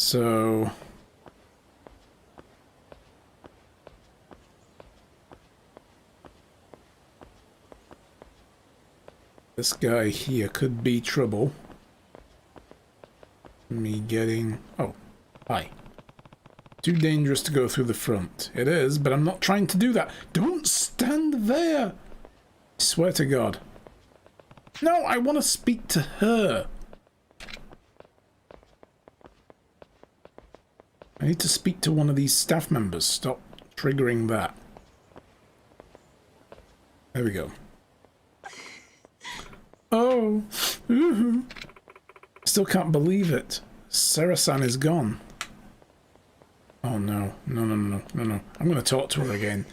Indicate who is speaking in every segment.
Speaker 1: so... this guy here could be trouble. Me getting... oh, hi. Too dangerous to go through the front. It is, but I'm not trying to do that. Don't stand there! I swear to God. No, I want to speak to her. I need to speak to one of these staff members. Stop triggering that. There we go. Oh. Still can't believe it. Sarah-san is gone. Oh no. No, no, no, no, no. I'm going to talk to her again.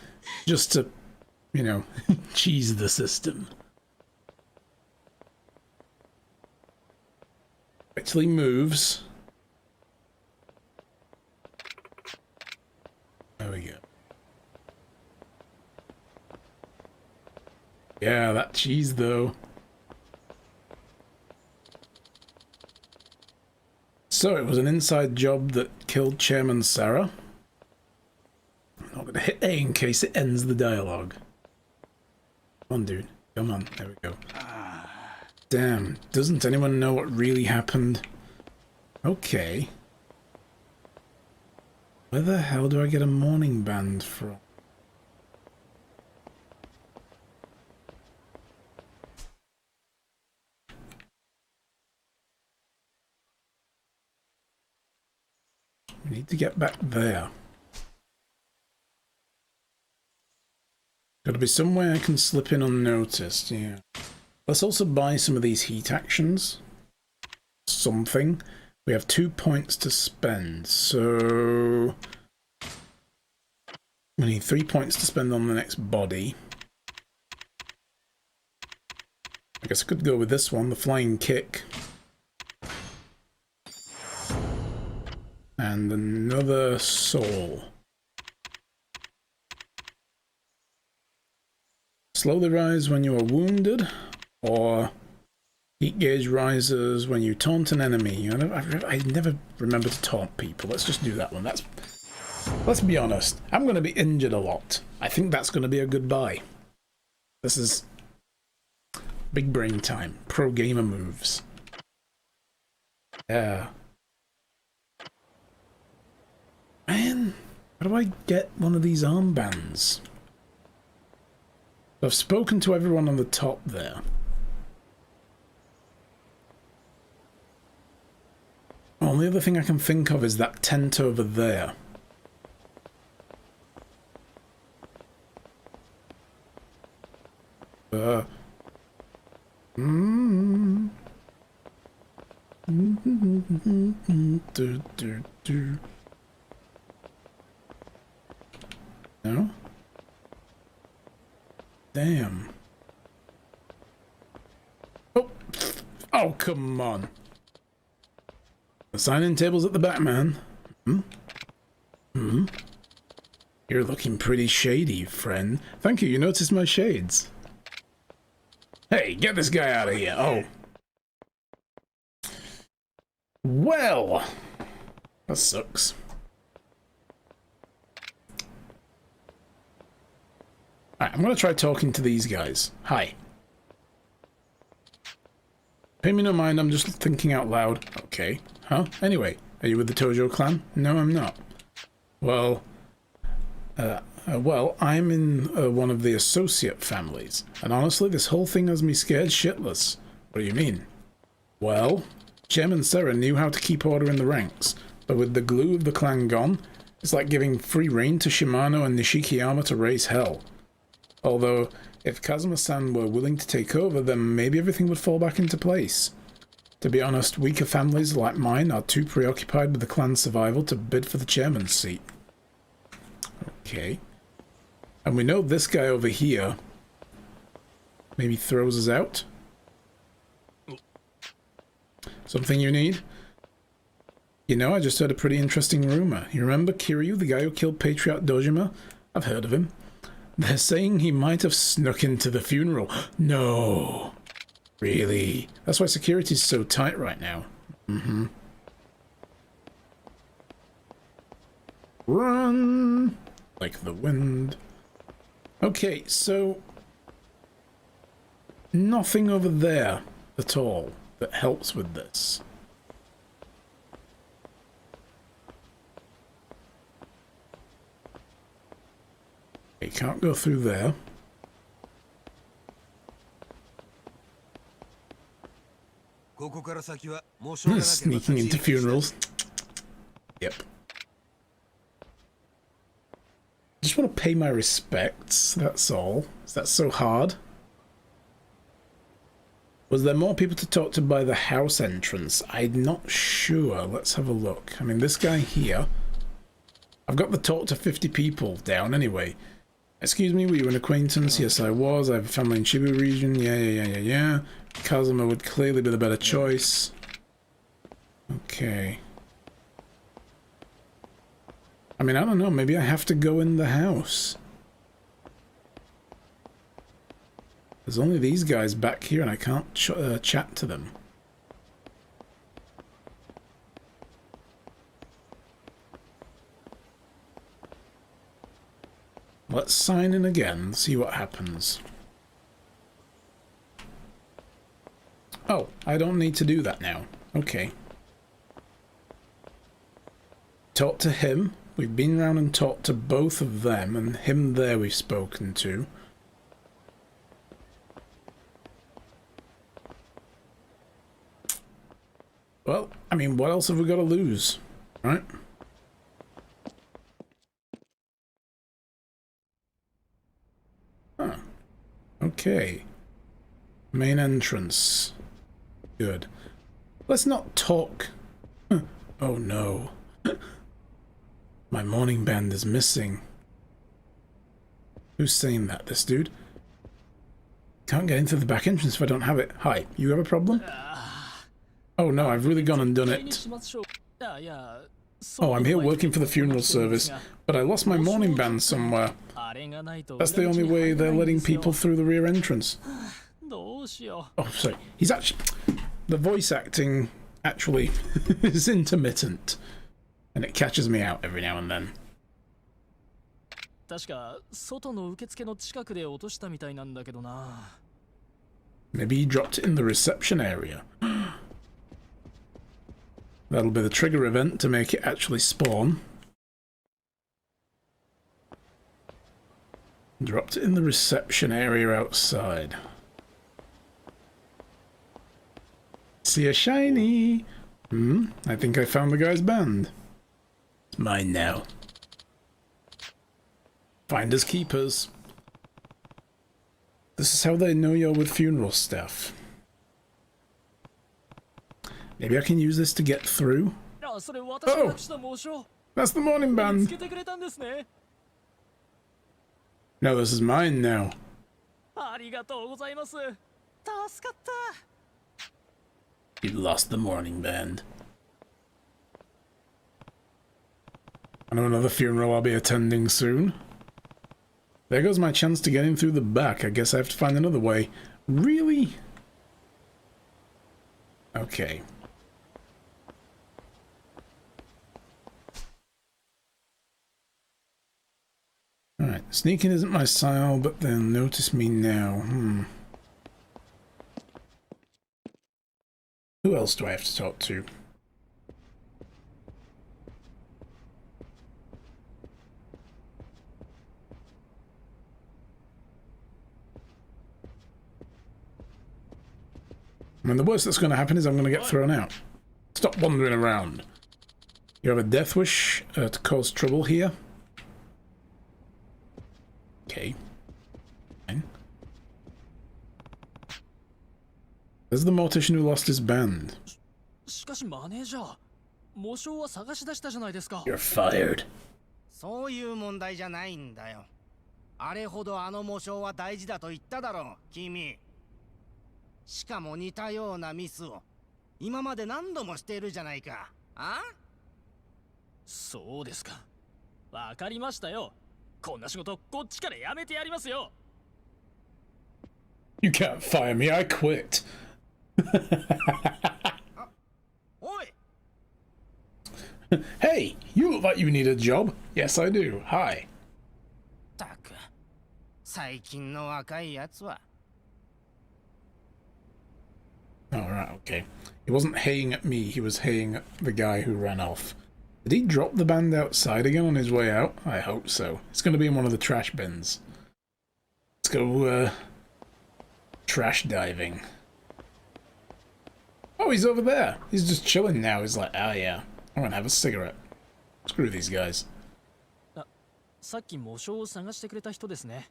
Speaker 1: Just to, you know, cheese the system. Actually moves. There we go. Yeah, that cheese though. So it was an inside job that killed Chairman Sarah. I'm not going to hit A in case it ends the dialogue. Come on, dude. Come on. There we go. Damn. Doesn't anyone know what really happened? Okay. Where the hell do I get a morning band from? We need to get back there. Gotta be somewhere I can slip in unnoticed, yeah. Let's also buy some of these heat actions. Something. We have 2 points to spend, so... we need 3 points to spend on the next body. I guess I could go with this one, the flying kick. And another soul. Slowly rise when you are wounded, or heat gauge rises when you taunt an enemy. I never remember to taunt people. Let's just do that one. Let's be honest. I'm going to be injured a lot. I think that's going to be a good buy. This is big brain time. Pro gamer moves. Yeah. Man, how do I get one of these armbands? I've spoken to everyone on the top there. Only other thing I can think of is that tent over there. No? Damn. Oh! Oh, come on. The sign-in table's at the back, man. You're looking pretty shady, friend. Thank you, you noticed my shades. Hey, get this guy out of here. Oh. Well. That sucks. Alright, I'm going to try talking to these guys. Hi. Pay me no mind, I'm just thinking out loud. Okay. Huh? Anyway, are you with the Tojo clan? No, I'm not. Well, I'm in one of the associate families. And honestly, this whole thing has me scared shitless. What do you mean? Well, Chairman Sarah knew how to keep order in the ranks. But with the glue of the clan gone, it's like giving free rein to Shimano and Nishikiyama to raise hell. Although, if Kazuma-san were willing to take over, then maybe everything would fall back into place. To be honest, weaker families like mine are too preoccupied with the clan's survival to bid for the chairman's seat. Okay. And we know this guy over here maybe throws us out. Something you need? You know, I just heard a pretty interesting rumor. You remember Kiryu, the guy who killed Patriarch Dojima? I've heard of him. They're saying he might have snuck into the funeral. No. Really? That's why security's so tight right now. Run like the wind. Okay, so nothing over there at all that helps with this. You can't go through there. Sneaking into funerals. Yep. Just want to pay my respects, that's all. Is that so hard? Was there more people to talk to by the house entrance? I'm not sure. Let's have a look. I mean, this guy here. I've got the talk to 50 people down anyway. Excuse me, were you an acquaintance? Yes, I was. I have a family in Shibu region. Yeah. Kazuma would clearly be the better choice. Okay. I mean, I don't know. Maybe I have to go in the house. There's only these guys back here and I can't chat to them. Let's sign in again, see what happens. Oh, I don't need to do that now. Okay. Talk to him. We've been around and talked to both of them, and him there we've spoken to. Well, I mean, what else have we got to lose, right? Huh. Okay. Main entrance. Good. Let's not talk. Oh no. My morning band is missing. Who's saying that? This dude? Can't get into the back entrance if I don't have it. Hi, you have a problem? Oh no, I've really gone and done it. Oh, I'm here working for the funeral service, but I lost my morning band somewhere. That's the only way they're letting people through the rear entrance. Oh, sorry. He's actually... The voice acting actually is intermittent. And it catches me out every now and then. Maybe he dropped it in the reception area. That'll be the trigger event to make it actually spawn. Dropped it in the reception area outside. See a shiny! I think I found the guy's band. It's mine now. Finders keepers. This is how they know you're with funeral staff. Maybe I can use this to get through. Oh! That's the morning band! No, this is mine now. You lost the morning band. I know another funeral I'll be attending soon. There goes my chance to get in through the back. I guess I have to find another way. Really? Okay. Alright, sneaking isn't my style, but they'll notice me now. Who else do I have to talk to? I mean, the worst that's going to happen is I'm going to get thrown out. Stop wandering around. You have a death wish to cause trouble here. Okay. Fine. There's the mortician who lost his band. You're fired.
Speaker 2: そういう問題じゃないんだよ。あれほどあの模章は大事だと言っただろう、君。しかも似たようなミスを今まで何度もしているじゃないか。あ？
Speaker 3: そうですか。わかりましたよ。こんな仕事こっちからやめてやりますよ。
Speaker 1: You can't fire me, I quit.
Speaker 2: おい。
Speaker 1: Hey, you look like you need a job. Yes, I do. Hi.
Speaker 2: たく、最近の若いやつは。
Speaker 1: Alright, okay. He wasn't haying at me, he was haying at the guy who ran off. Did he drop the band outside again on his way out? I hope so. It's going to be in one of the trash bins. Let's go, trash diving. Oh, he's over there. He's just chilling now. He's like, ah, yeah, I'm going to have a cigarette. Screw these guys.
Speaker 3: さっき模章を探してくれた人ですね。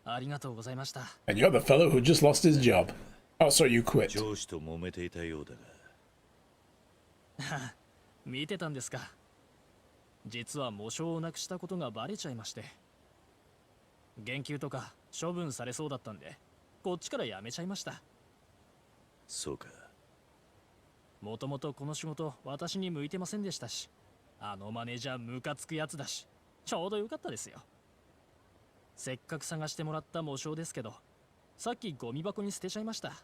Speaker 3: ありがとうございました。
Speaker 1: And you're the fellow who just lost his job. Oh, so you quit.
Speaker 4: 上司と揉めていたようだが。
Speaker 3: 見てたんですか。実は模章をなくしたことがバレちゃいまして。減給とか処分されそうだったんで、こっちから辞めちゃいました。
Speaker 4: そうか。
Speaker 3: もともとこの仕事私に向いてませんでしたし、あのマネージャームカつくやつだし、ちょうどよかったですよ。せっかく探してもらった模章ですけど、さっきゴミ箱に捨てちゃいました。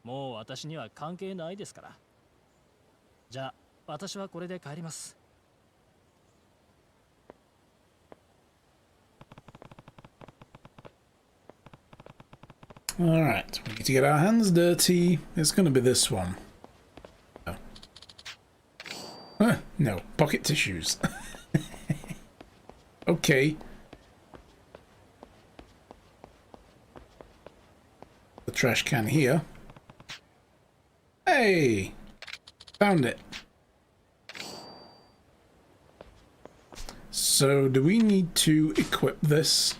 Speaker 3: もう私には関係ないですから。じゃあ私はこれで帰ります。
Speaker 1: Alright, we need to get our hands dirty. It's going to be this one. Oh. No, pocket tissues. Okay. The trash can here. Hey! Found it. So, do we need to equip this?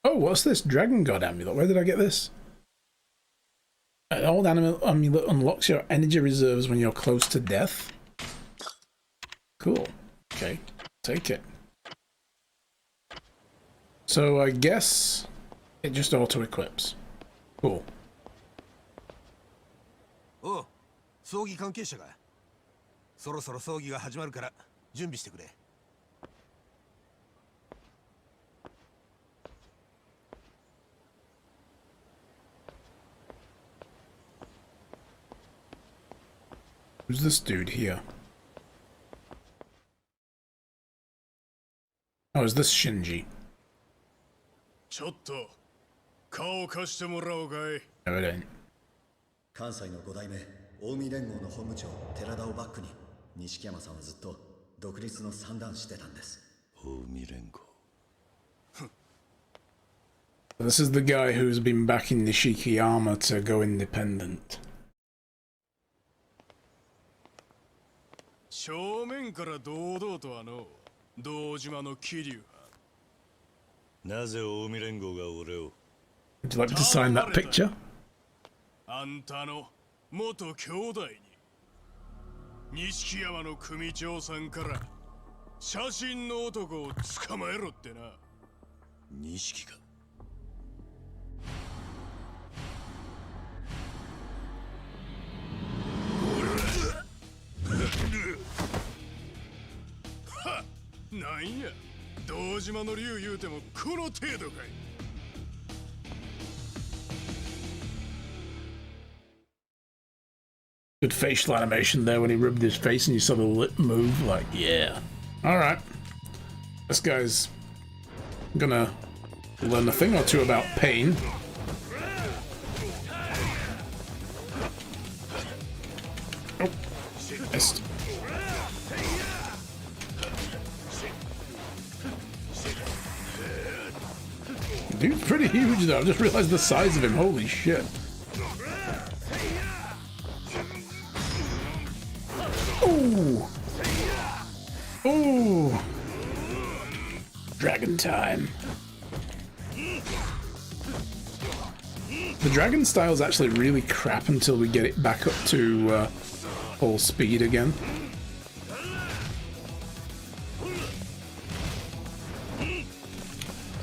Speaker 1: Oh, what's this? Dragon God amulet. Where did I get this? An old amulet unlocks your energy reserves when you're close to death. Cool. Okay, take it. So I guess it just auto-equips. Cool.
Speaker 5: おう、葬儀関係者が。そろそろ葬儀が始まるから準備してくれ。
Speaker 1: Who's this dude here? Oh, is this Shinji?
Speaker 6: ちょっと顔を貸してもらおうかい。
Speaker 1: No, it ain't.
Speaker 7: 関西の5代目近江連合の本部長寺田をバックに錦山さんはずっと独立の算段してたんです。
Speaker 4: 近江連合。
Speaker 1: This is the guy who's been backing Nishikiyama to go independent.
Speaker 6: 正面から堂々と堂島の桐生が。
Speaker 4: なぜ近江連合が俺を。
Speaker 1: Would you like me to sign that picture?
Speaker 6: あんたの元兄弟に錦山の組長さんから写真の男を捕まえろってな。
Speaker 4: 錦か。
Speaker 6: はっ、なんや堂島の竜言うてもこの程度かい。
Speaker 1: Good facial animation there when he rubbed his face and you saw the lip move, like, yeah. Alright. This guy's gonna learn a thing or two about pain. Oh, missed. Dude's pretty huge though, I just realized the size of him, holy shit. Ooh! Ooh! Dragon time. The dragon style is actually really crap until we get it back up to full speed again.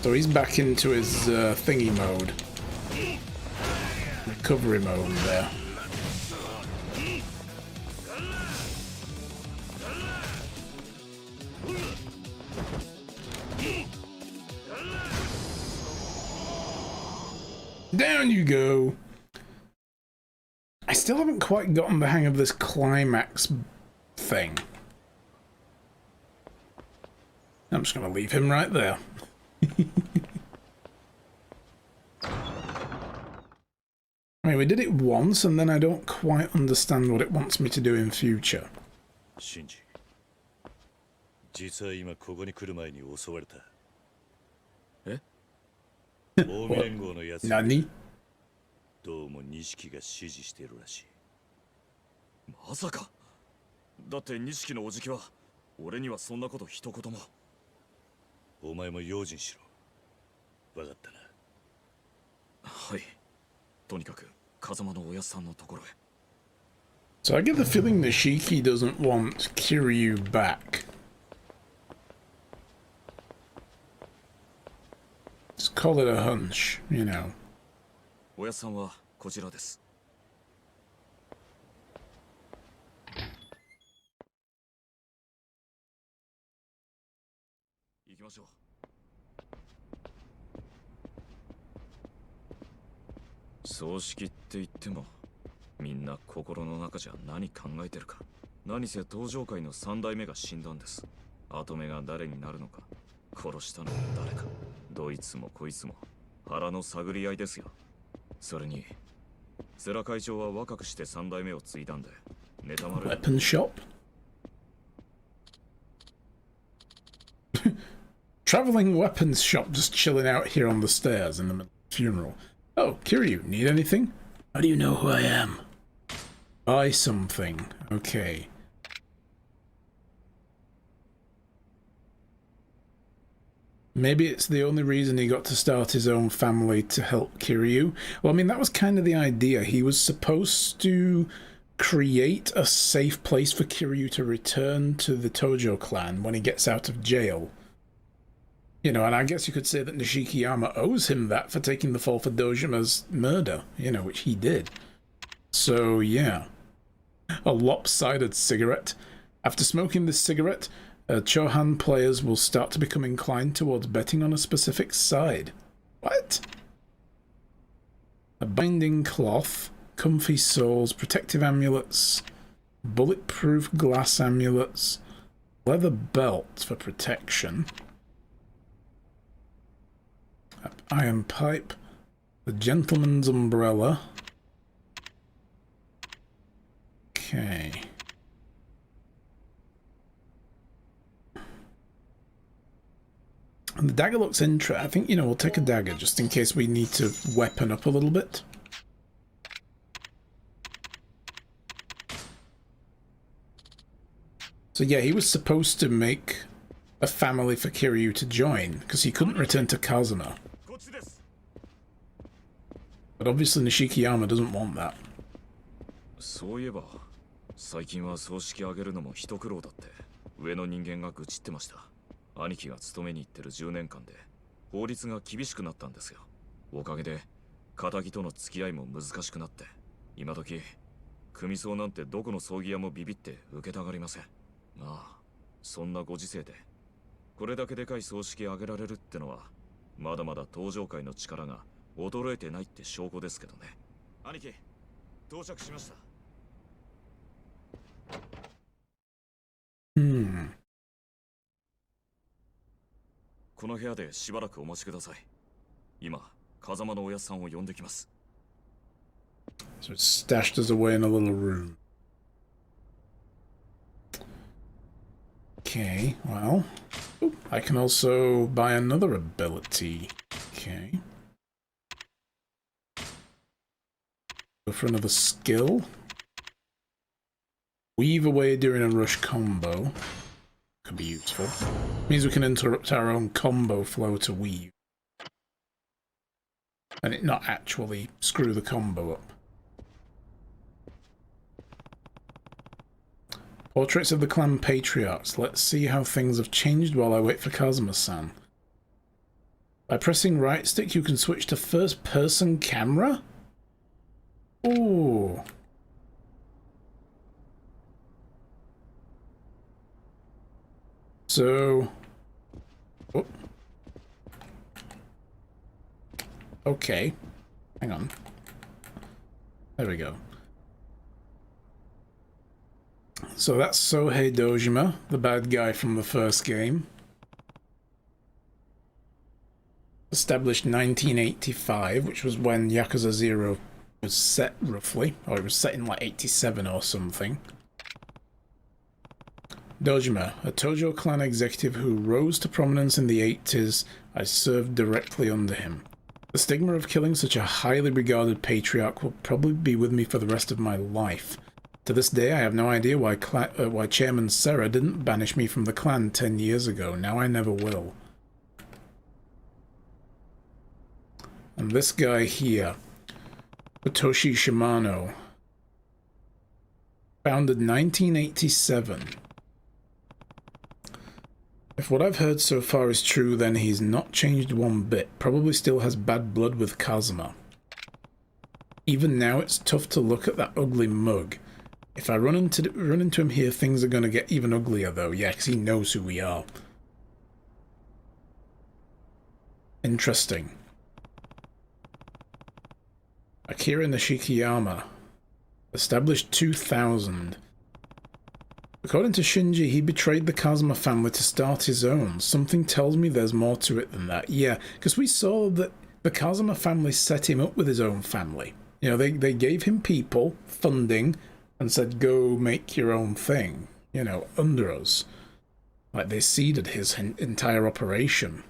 Speaker 1: So he's back into his thingy mode. Recovery mode there. Down you go. I still haven't quite gotten the hang of this climax thing. I'm just going to leave him right there. I mean, we did it once, and then I don't quite understand what it wants me to do in future.
Speaker 4: シンジ、実は今ここに来る前に襲われた。
Speaker 3: え？
Speaker 4: 近江連合のやつ。
Speaker 1: 何？
Speaker 4: どうも錦が指示しているらしい。
Speaker 8: まさか。だって錦のおじきは俺にはそんなこと一言も。
Speaker 4: お前も用心しろ。わかったな。
Speaker 8: はい。とにかく風間のおやっさんのところへ。
Speaker 1: So I get the feeling Nishiki doesn't want Kiryu back. Just call it a hunch, you know.
Speaker 8: おやっさんはこちらです。行きましょう。葬式って言ってもみんな心の中じゃ何考えてるか。何せ登場界の三代目が死んだんです。跡目が誰になるのか、殺したのは誰か、どいつもこいつも腹の探り合いですよ。それに世良会長は若くして三代目を継いだんで妬まれる。
Speaker 1: Weapon shop? Traveling weapons shop just chilling out here on the stairs in the middle of the funeral. Oh, Kiryu, need anything? How do you know who I am? Buy something. Okay. Maybe it's the only reason he got to start his own family to help Kiryu. Well, I mean, that was kind of the idea. He was supposed to create a safe place for Kiryu to return to the Tojo clan when he gets out of jail. You know, and I guess you could say that Nishikiyama owes him that for taking the fall for Dojima's murder, you know, which he did. So, yeah. A lopsided cigarette. After smoking this cigarette, Chohan players will start to become inclined towards betting on a specific side. What? A binding cloth, comfy soles, protective amulets, bulletproof glass amulets, leather belt for protection, iron pipe, the gentleman's umbrella. Okay. And the dagger looks interesting. I think, you know, we'll take a dagger just in case we need to weapon up a little bit. So yeah, he was supposed to make a family for Kiryu to join because he couldn't return to Kazuma. But obviously Nishikiyama doesn't want that.
Speaker 8: そういえば最近は葬式あげるのも一苦労だって上の人間が愚痴ってました。兄貴が勤めに行ってる10年間で法律が厳しくなったんですよ。おかげで仇との付き合いも難しくなって、今時組葬なんてどこの葬儀屋もビビって受けたがりません。まあそんなご時世でこれだけでかい葬式あげられるってのはまだまだ登場界の力が衰えてないって証拠ですけどね。兄貴、到着しました。この部屋でしばらくお待ちください。今、風間のおやっさんを呼んできます。
Speaker 1: So it's stashed us away in a little room. Okay, well, I can also buy another ability. Okay. Go for another skill. Weave away during a rush combo. Could be useful. Means we can interrupt our own combo flow to weave. And it not actually screw the combo up. Portraits of the clan patriarchs. Let's see how things have changed while I wait for Kazuma-san. By pressing right stick, you can switch to first-person camera? Ooh. So... Oh. Okay. Hang on. There we go. So that's Sohei Dojima, the bad guy from the first game. Established 1985, which was when Yakuza 0 was set, roughly. Or it was set in like 87 or something. Dojima, a Tojo clan executive who rose to prominence in the 80s. I served directly under him. The stigma of killing such a highly regarded patriarch will probably be with me for the rest of my life. To this day, I have no idea why Chairman Serra didn't banish me from the clan 10 years ago. Now I never will. And this guy here, Hitoshi Shimano, founded 1987. If what I've heard so far is true, then he's not changed one bit. Probably still has bad blood with Kazuma. Even now, it's tough to look at that ugly mug. If I run into him here, things are going to get even uglier, though. Yeah, because he knows who we are. Interesting. Akira Nishikiyama. Established 2000. According to Shinji, he betrayed the Kazuma family to start his own. Something tells me there's more to it than that. Yeah, because we saw that the Kazuma family set him up with his own family. You know, they gave him people, funding, and said, go make your own thing, you know, under us. Like, they seeded his entire operation.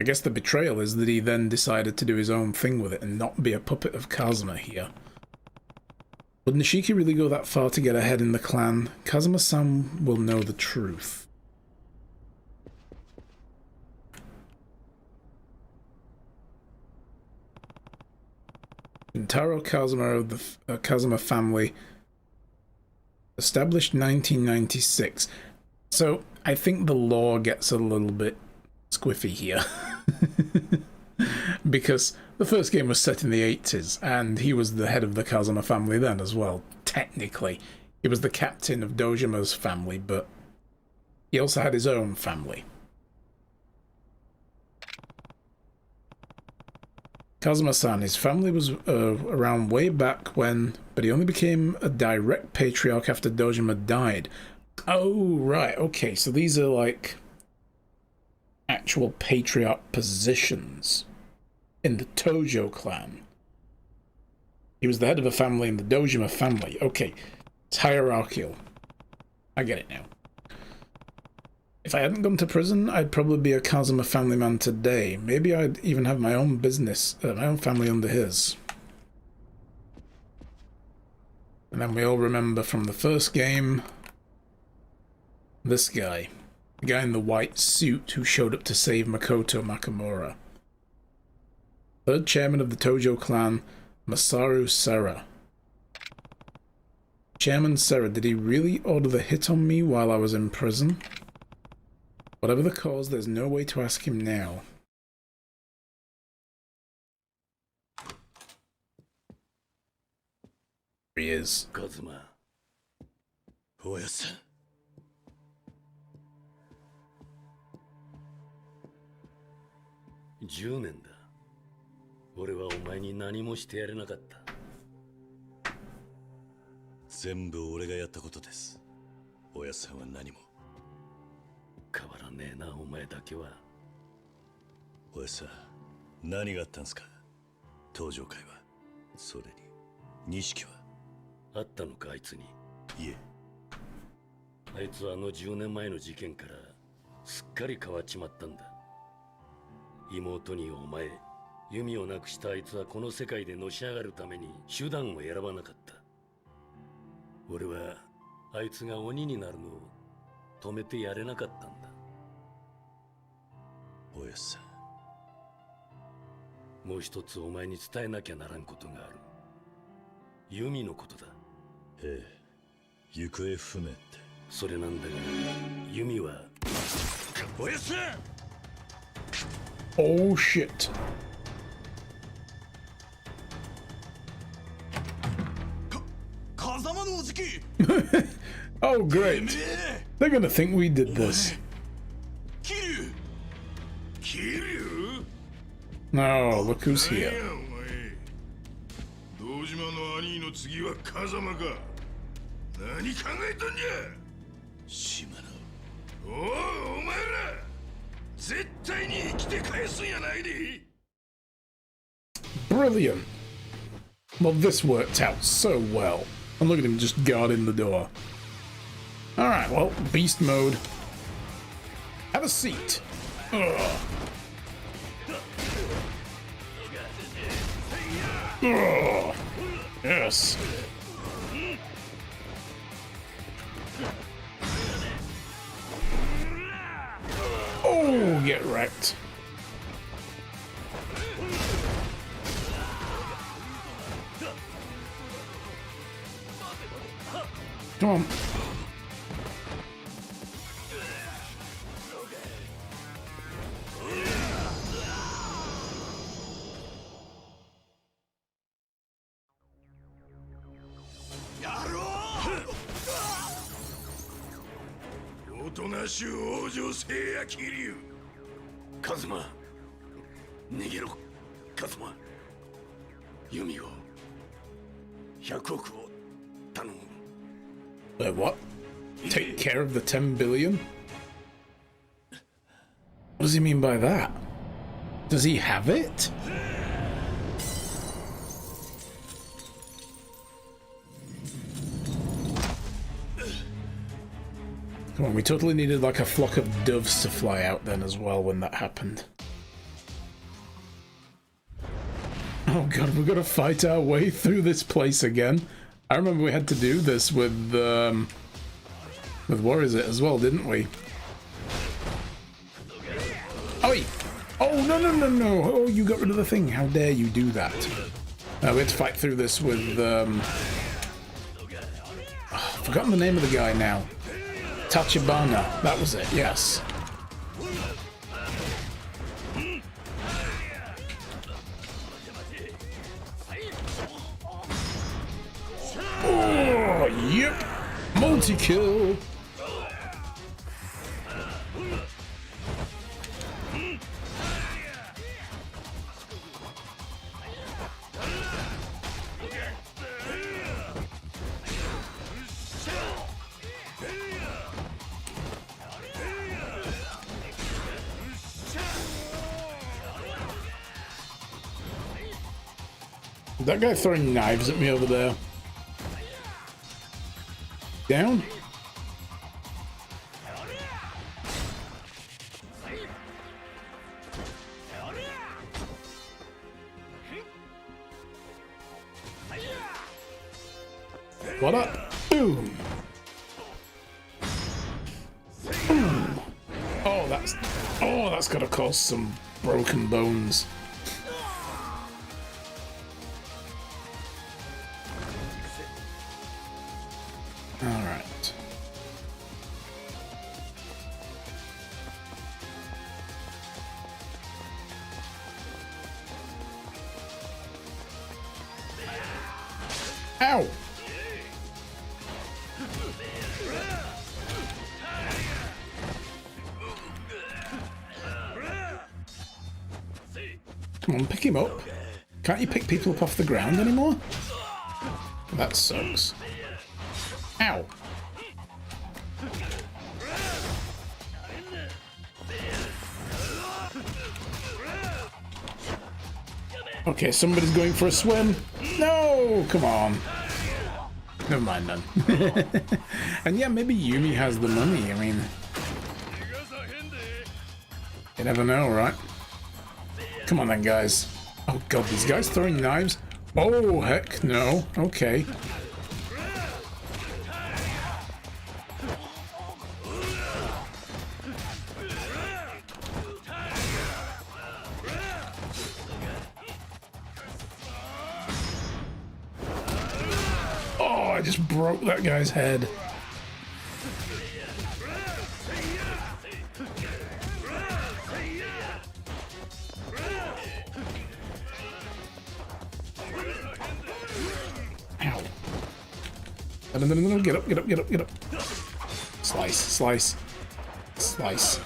Speaker 1: I guess the betrayal is that he then decided to do his own thing with it and not be a puppet of Kazuma here. Would Nishiki really go that far to get ahead in the clan? Kazuma-san will know the truth. Taro Kazuma of the Kazuma family, established 1996. So I think the lore gets a little bit squiffy here. Because the first game was set in the 80s, and he was the head of the Kazuma family then as well, technically. He was the captain of Dojima's family, but he also had his own family. Kazuma-san, his family was around way back when, but he only became a direct patriarch after Dojima died. Oh, right, okay, so these are like actual patriarch positions in the Tojo clan. He was the head of a family in the Dojima family. Okay, it's hierarchical. I get it now. If I hadn't gone to prison, I'd probably be a Kazuma family man today. Maybe I'd even have my own business, my own family under his. And then we all remember from the first game, this guy. The guy in the white suit who showed up to save Makoto Nakamura. Third chairman of the Tojo clan, Masaru Serra. Chairman Serra, did he really order the hit on me while I was in prison? Whatever the cause, there's no way to ask him now. Here he is.
Speaker 4: Kazuma. おやさん。10年だ。俺はお前に何もしてやれなかった。全部俺がやったことです。おやさんは何も。変わらねえな、お前だけは。おやさん、何があったんすか？登場会は。それに、錦は。あったのか、あいつに。いえ。あいつはあの10年前の事件からすっかり変わっちまったんだ。妹にお前、弓をなくしたあいつはこの世界でのし上がるために手段を選ばなかった。俺はあいつが鬼になるのを止めてやれなかったんだ。おやっさん、もう一つお前に伝えなきゃならんことがある。弓のことだ。ええ、行方不明って。それなんだが、弓は。おやっさん
Speaker 1: ！Oh shit. Oh great. They're gonna think we did this. Oh, look who's here.
Speaker 6: 堂島の兄の次は風間か。何考えとんじゃ
Speaker 4: 島野。
Speaker 6: おお、お前ら絶対に生きて返すんやないで。
Speaker 1: Brilliant. Well, this worked out so well. And look at him just guarding the door. Alright, well, beast mode. Have a seat. Ugh. Ugh. Yes. Oh, get wrecked. Come on. Wait, what? Take care of the 10 billion? What does he mean by that? Does he have it? Come on, we totally needed like a flock of doves to fly out then as well when that happened. Oh god, we've got to fight our way through this place again. I remember we had to do this with what is it as well, didn't we? Oi! Oh, no, no, no, no! Oh, you got rid of the thing. How dare you do that? We had to fight through this with, I've forgotten the name of the guy now. Tachibana. That was it, yes. Oh, yep! Multi-kill! That guy throwing knives at me over there. Down? What up? Boom! Boom! Oh, that's gotta cause some broken bones. Alright. Ow! Come on, pick him up. Can't you pick people up off the ground anymore? That sucks. Ow! Okay, somebody's going for a swim. No! Come on. Never mind then. And yeah, maybe Yumi has the money. I mean, you never know, right? Come on then, guys. Oh god, these guys throwing knives? Oh, heck no. Okay. Oh, I just broke that guy's head. Ow. No, get up, get up, get up, get up. Slice, slice, slice.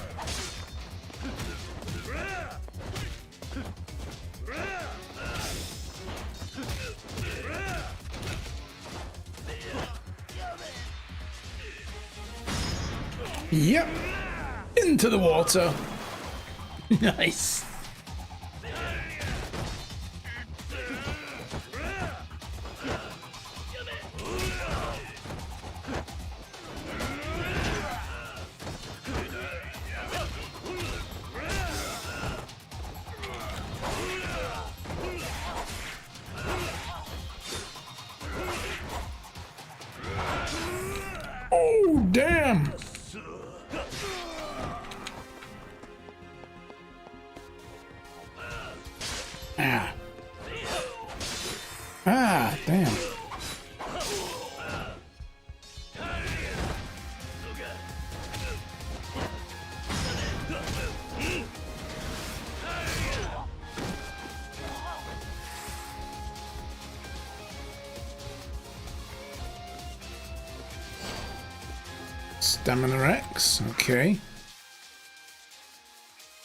Speaker 1: Yep. Into the water. Nice. Oh, damn. Ah. Ah, damn. Stamina X, okay.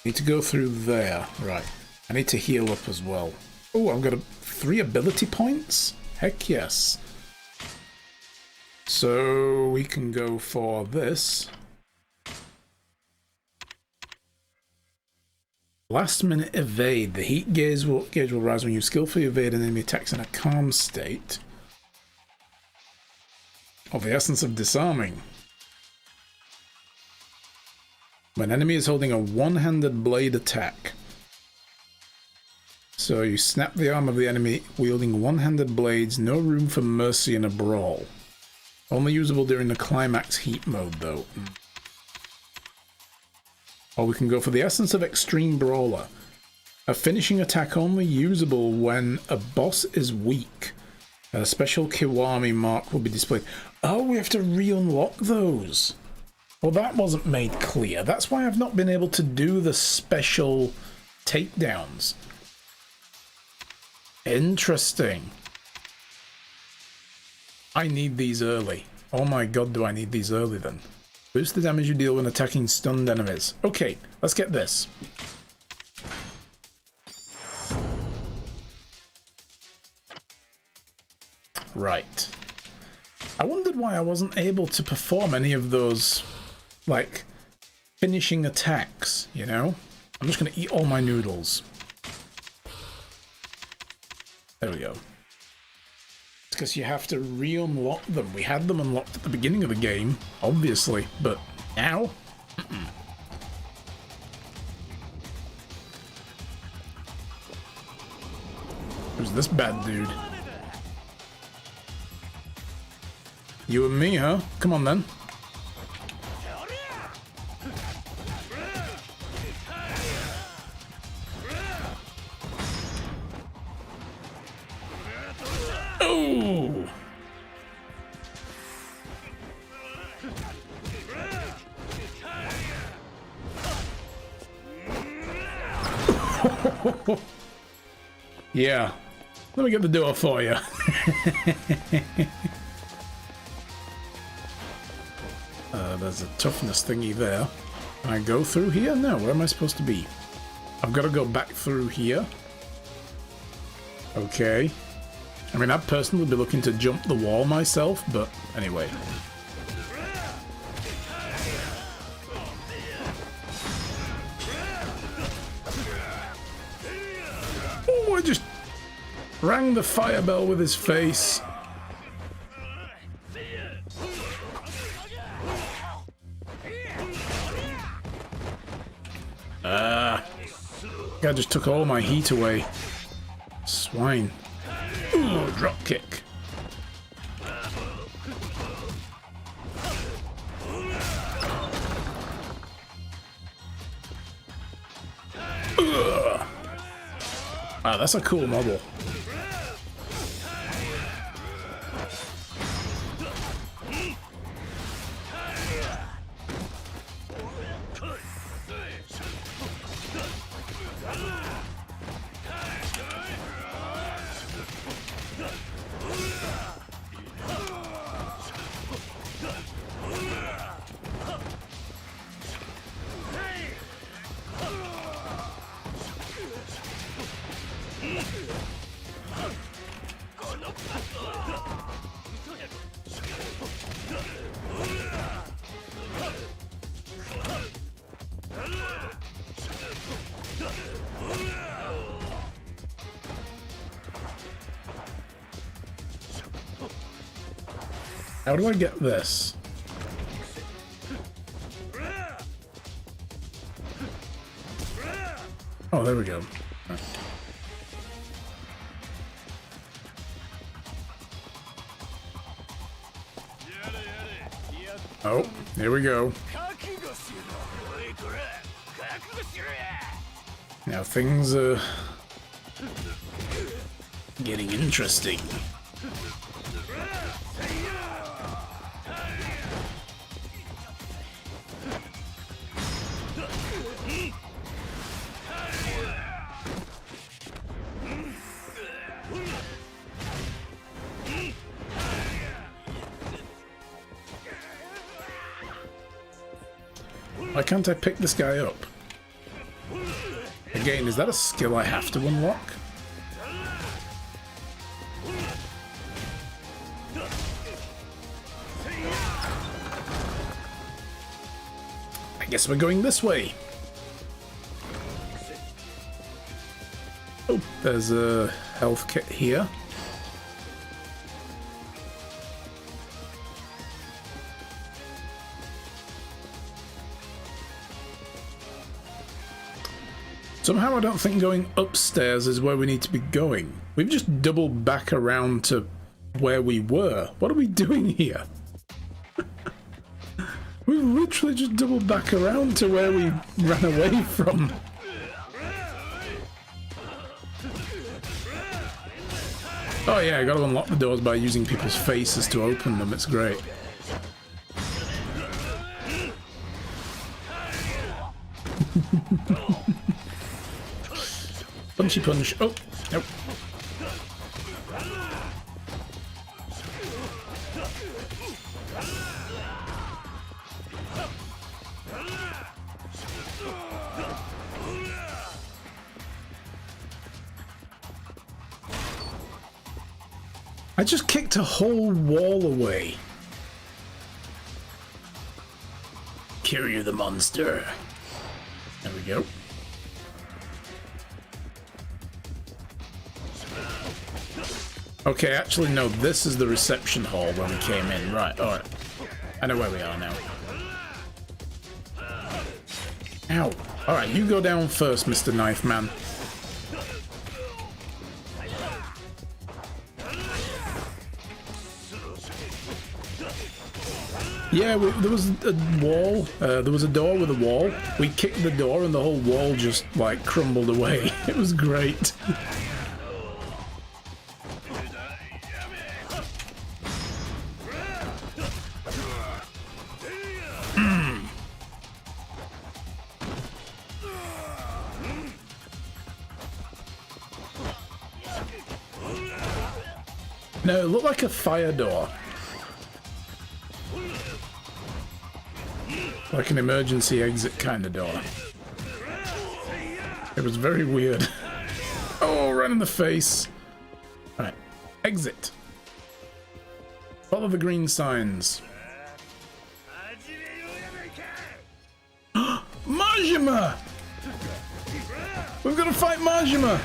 Speaker 1: Need to go through there, right. I need to heal up as well. Oh, I've got 3 ability points? Heck yes. So we can go for this. Last minute evade. The heat gauge will rise when you skillfully evade an enemy attacks in a calm state. Oh, the essence of disarming. When enemy is holding a one-handed blade attack. So you snap the arm of the enemy wielding one-handed blades, no room for mercy in a brawl. Only usable during the climax heat mode though. Or we can go for the essence of extreme brawler. A finishing attack only usable when a boss is weak. A special Kiwami mark will be displayed. Oh, we have to re-unlock those. Well, that wasn't made clear. That's why I've not been able to do the special takedowns. Interesting. I need these early. Oh my god, do I need these early then. Boost the damage you deal when attacking stunned enemies. Okay, let's get this. Right. I wondered why I wasn't able to perform any of those, like, finishing attacks, you know? I'm just going to eat all my noodles. There we go. It's because you have to re-unlock them. We had them unlocked at the beginning of the game, obviously, but now? Who's this bad dude? You and me, huh? Come on then. Oh! Yeah. Let me get the door for you. There's a toughness thingy there. Can I go through here? No, where am I supposed to be? I've got to go back through here. Okay. I mean, I'd personally be looking to jump the wall myself, but anyway. Oh, I just rang the fire bell with his face. Guy just took all my heat away. Swine. Ooh, drop kick. Ugh. Wow, that's a cool model. How do I get this? Oh, there we go. Right. Oh, here we go. Now things are getting interesting. Why can't I pick this guy up? Again, is that a skill I have to unlock? I guess we're going this way. Oh, there's a health kit here. Somehow I don't think going upstairs is where we need to be going. We've just doubled back around to where we were. What are we doing here? We've literally just doubled back around to where we ran away from. Oh yeah, I gotta unlock the doors by using people's faces to open them. It's great. Punchy punch. Oh, nope. I just kicked a whole wall away. Kiryu the monster. There we go. Okay, actually, no, this is the reception hall when we came in. Right, alright. I know where we are now. Ow. Alright, you go down first, Mr. Knife Man. Yeah, there was a wall. There was a door with a wall. We kicked the door and the whole wall just, like, crumbled away. It was great. No, it looked like a fire door. Like an emergency exit kind of door. It was very weird. Oh, right in the face. Alright, exit. Follow the green signs. Majima! We've got to fight Majima!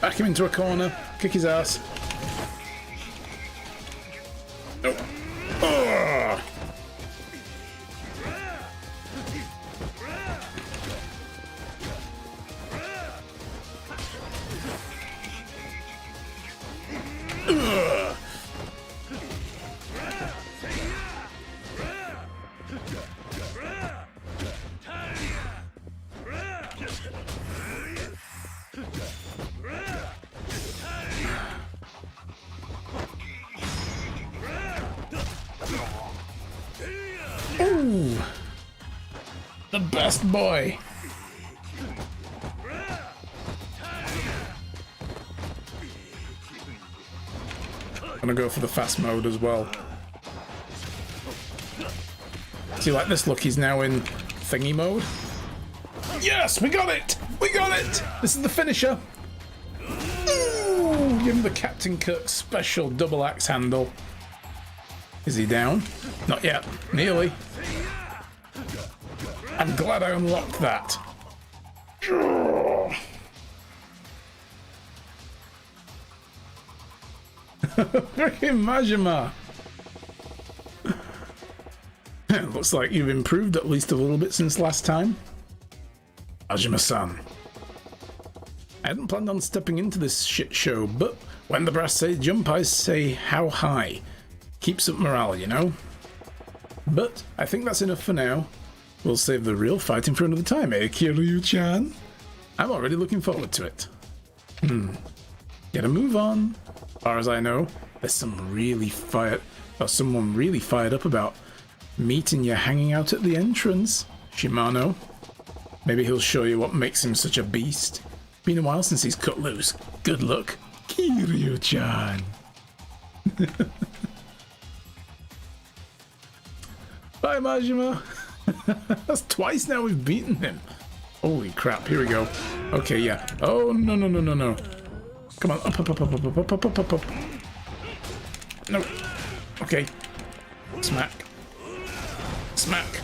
Speaker 1: Back him into a corner, kick his ass. Oh. Oh. Ugh. Ooh, the best boy. I'm gonna go for the fast mode as well. See, like this look, he's now in thingy mode. Yes, we got it! We got it! This is the finisher. Ooh, give him the Captain Kirk special double axe handle. Is he down? Not yet. Nearly. I'm glad I unlocked that. Freaking Majima! Looks like you've improved at least a little bit since last time. Majima-san. I hadn't planned on stepping into this shit show, but when the brass say jump, I say how high. Keeps up morale, you know? But I think that's enough for now. We'll save the real fighting for another time, eh, Kiryu-chan? I'm already looking forward to it. Gotta move on. As far as I know, there's someone really fired up about meeting you hanging out at the entrance, Shimano. Maybe he'll show you what makes him such a beast. Been a while since he's cut loose. Good luck, Kiryu-chan. Bye, Majima. That's twice now we've beaten him. Holy crap, here we go. Okay, yeah. Oh, no, no, no, no, no. Come on, up, up, up, up, up, up, up, up, up, up. No. Okay. Smack. Smack.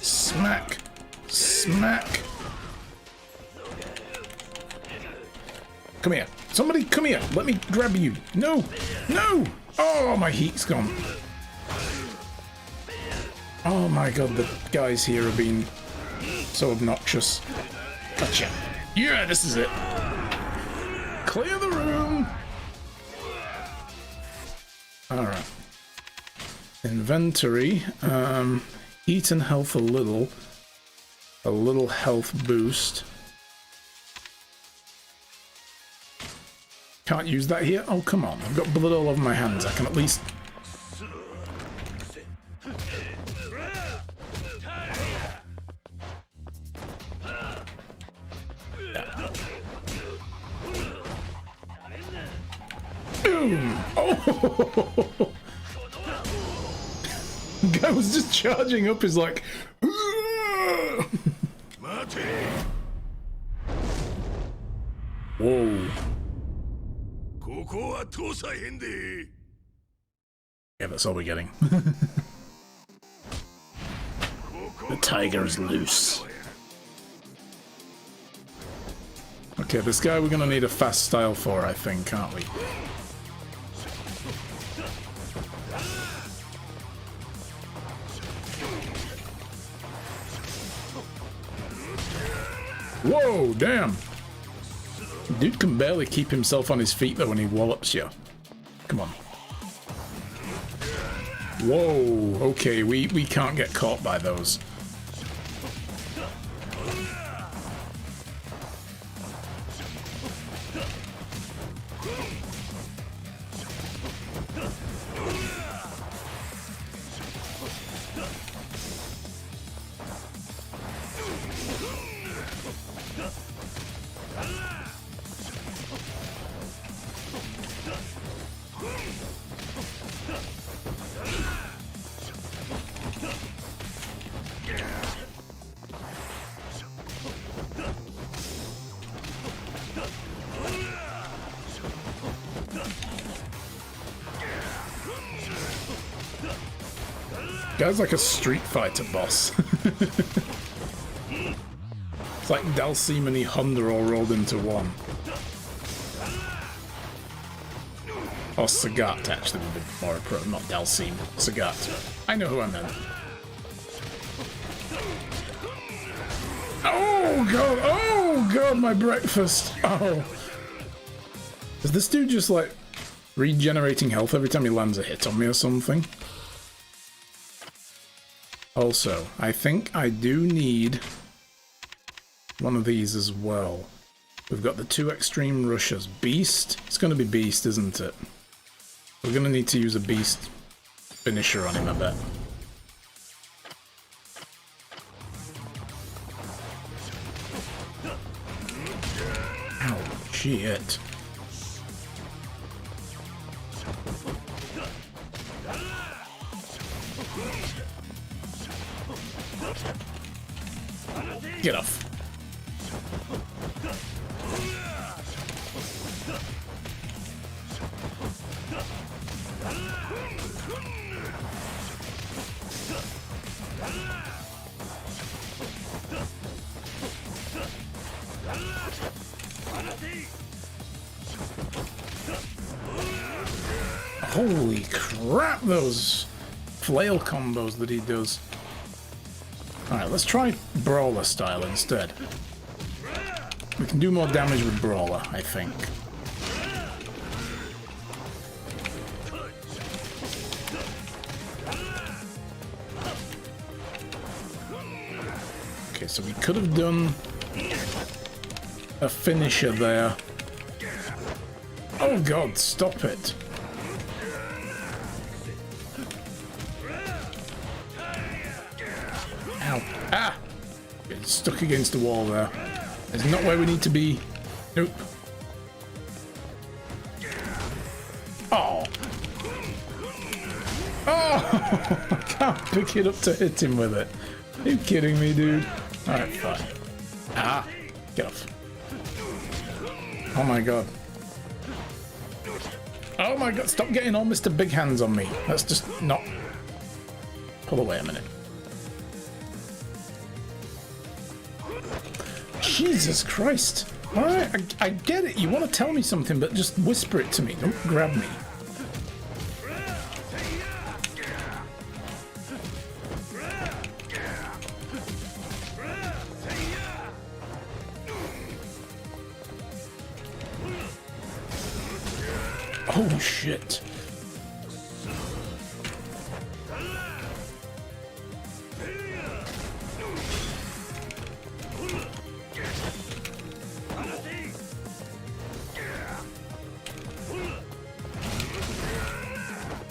Speaker 1: Smack. Smack. Come here. Somebody come here. Let me grab you. No. No. Oh, my heat's gone. Oh my god, the guys here are being so obnoxious. Gotcha. Yeah, this is it. Clear the room. Alright. Inventory. Eat and health a little. A little health boost. Can't use that here? Oh, come on. I've got blood all over my hands. I can at least... Boom! Oh! Guy was just charging up his like... Whoa. Yeah, that's all we're getting. The tiger is loose. Okay, this guy we're gonna need a fast style for, I think, aren't we? Whoa, damn! Dude can barely keep himself on his feet though when he wallops you. Come on. Whoa, okay, we can't get caught by those. Guy's like a Street Fighter boss. It's like Dalsim and Honda all rolled into one. Or Sagat, actually, would be more appropriate. Not Dalsim, Sagat. I know who I meant. Oh god! Oh god, my breakfast! Oh. Is this dude just like regenerating health every time he lands a hit on me or something? Also, I think I do need one of these as well. We've got the 2 extreme rushes. Beast? It's going to be Beast, isn't it? We're going to need to use a Beast finisher on him, I bet. Ow, shit. Get off. Holy crap, those flail combos that he does. Alright, let's try Brawler style instead. We can do more damage with Brawler, I think. Okay, so we could have done a finisher there. Oh god, stop it. Ow. Ah! It's stuck against the wall there. It's not where we need to be. Nope. Oh! Oh! I can't pick it up to hit him with it. Are you kidding me, dude? Alright, fine. Ah! Get off. Oh my god. Oh my god, stop getting all Mr. Big Hands on me. That's just not... Pull away a minute. Jesus Christ. Alright, I get it. You want to tell me something, but just whisper it to me. Don't grab me. Oh shit.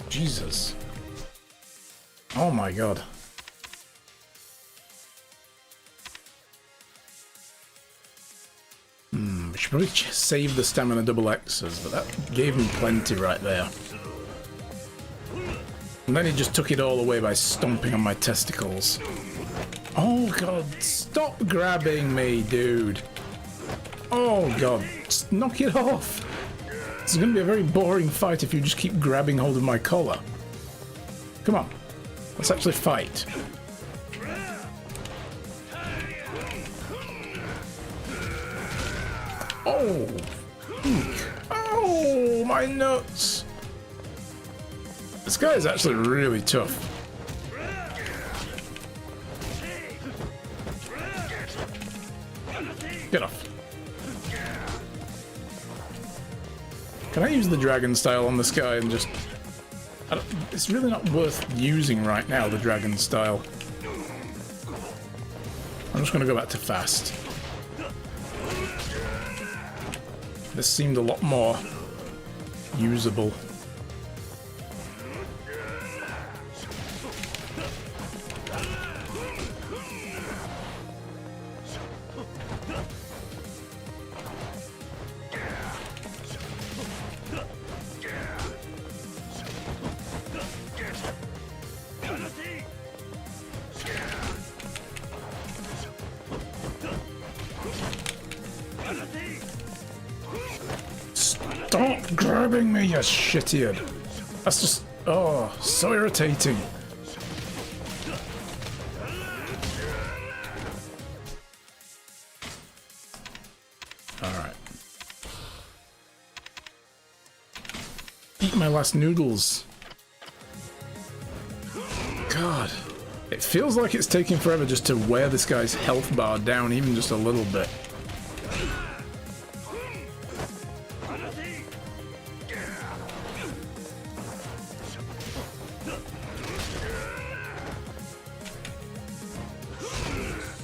Speaker 1: Jesus. Oh my god. We should probably save the stamina double X's, but that gave him plenty right there. And then he just took it all away by stomping on my testicles. Oh god, stop grabbing me, dude. Oh god, just knock it off. This is going to be a very boring fight if you just keep grabbing hold of my collar. Come on, let's actually fight. Oh! Oh, my nuts! This guy is actually really tough. Get off. Can I use the dragon style on this guy and just... it's really not worth using right now, the dragon style. I'm just going to go back to fast. This seemed a lot more usable. Stop grabbing me, you shittiad. That's just, oh, so irritating. Alright. Eat my last noodles. God. It feels like it's taking forever just to wear this guy's health bar down, even just a little bit.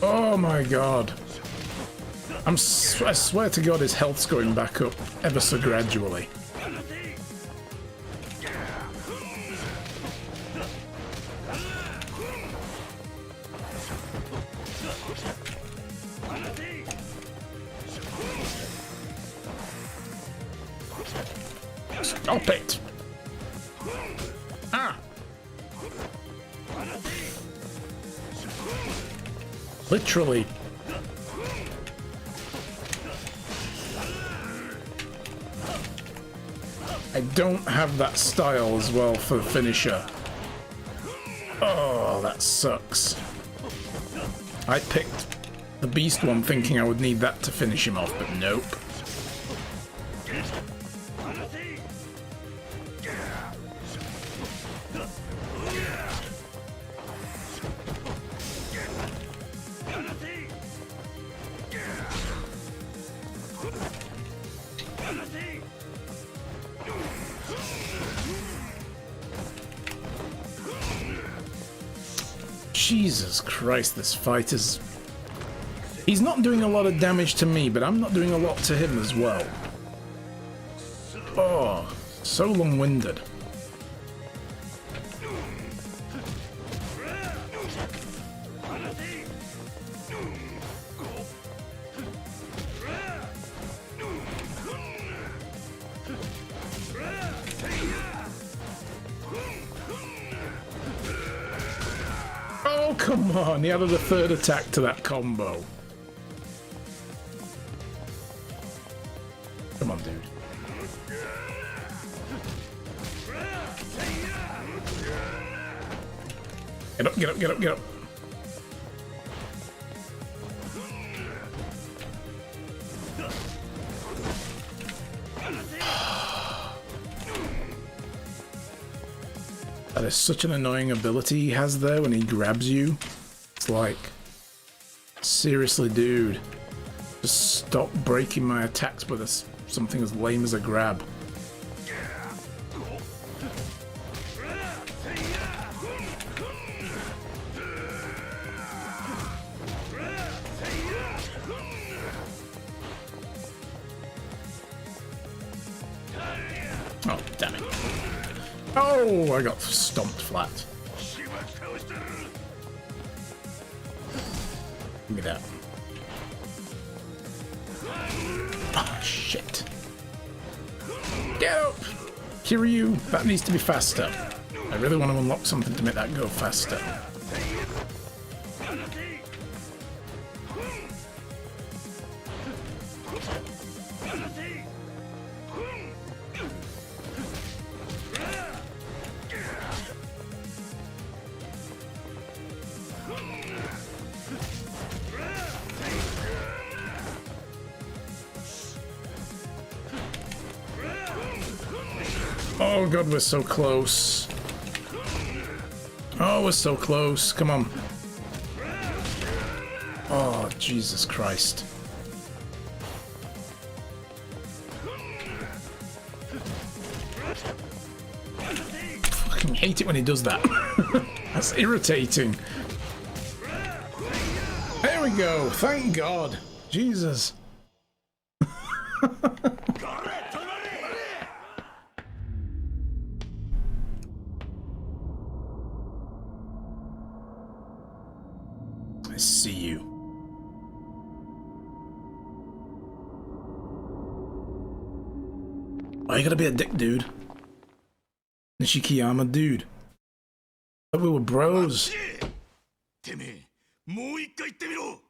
Speaker 1: Oh my god. I swear to god his health's going back up ever so gradually. Stop it! Ah! Literally. I don't have that style as well for the finisher. Oh, that sucks. I picked the beast one thinking I would need that to finish him off, but nope. Jesus Christ, this fight is... He's not doing a lot of damage to me, but I'm not doing a lot to him as well. Oh, so long-winded. Oh, come on, he added a third attack to that combo. Come on, dude. Get up, get up, get up, get up. That is such an annoying ability he has there when he grabs you. It's like, seriously, dude, just stop breaking my attacks with something as lame as a grab. Oh, damn it. Oh, I got stomped flat. Give me that. Oh, shit. Get up! Kiryu, that needs to be faster. I really want to unlock something to make that go faster. Oh god, we're so close. Oh, we're so close. Come on. Oh, Jesus Christ. I fucking hate it when he does that. That's irritating. There we go. Thank God. Jesus. See you. Why you gotta be a dick, dude? Nishikiyama, dude. I thought we were bros.
Speaker 4: てめえ、もう一回言ってみろ。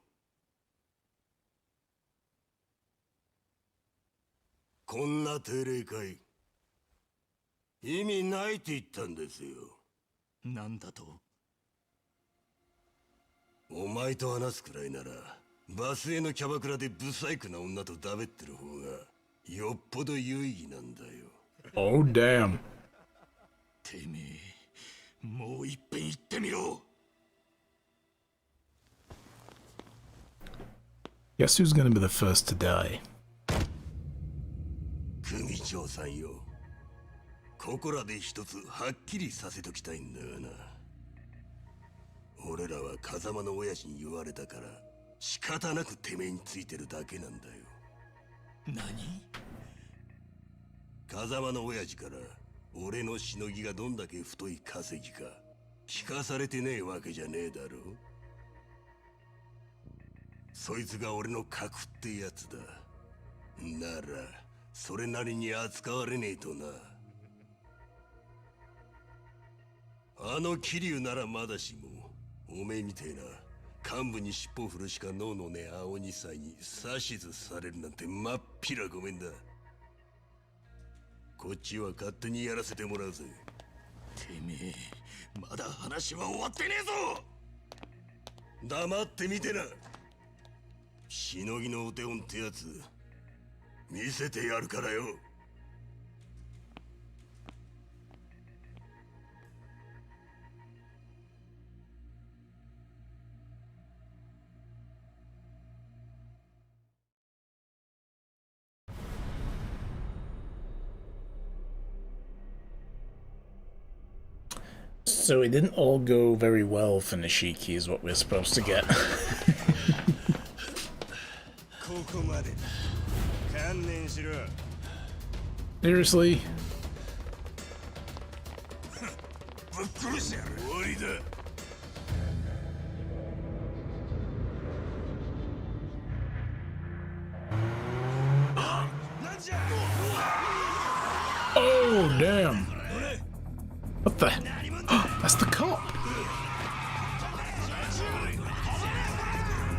Speaker 4: こんな定例会、意味ないって言ったんですよ。なんだと？お前と話すくらいなら、バスへのキャバクラでブサイクな女とだべってる方がよっぽど有意義なんだよ。
Speaker 1: Oh damn.
Speaker 4: てめえ、もう一遍言ってみろ。
Speaker 1: Guess who's gonna be the first to die?
Speaker 4: 組長さんよ。ここらで一つはっきりさせときたいんだがな。俺らは風間の親父に言われたから仕方なくてめえについてるだけなんだよ。何？風間の親父から俺のしのぎがどんだけ太い稼ぎか聞かされてねえわけじゃねえだろ。そいつが俺の核ってやつだ。ならそれなりに扱われねえとな。あの桐生ならまだしもおめえみてえな幹部に尻尾振るしか脳のねえ青二歳に指図されるなんてまっぴらごめんだ。こっちは勝手にやらせてもらうぜ。てめえ、まだ話は終わってねえぞ。黙ってみてな。しのぎのお手本ってやつ見せてやるからよ。
Speaker 1: So it didn't all go very well for Nishiki is what we're supposed to get.
Speaker 5: ここまで観念しろ。
Speaker 1: Seriously?
Speaker 5: ぶっ殺してやる。終わりだ。なんじゃ。
Speaker 1: Oh, damn. What the? That's the cop.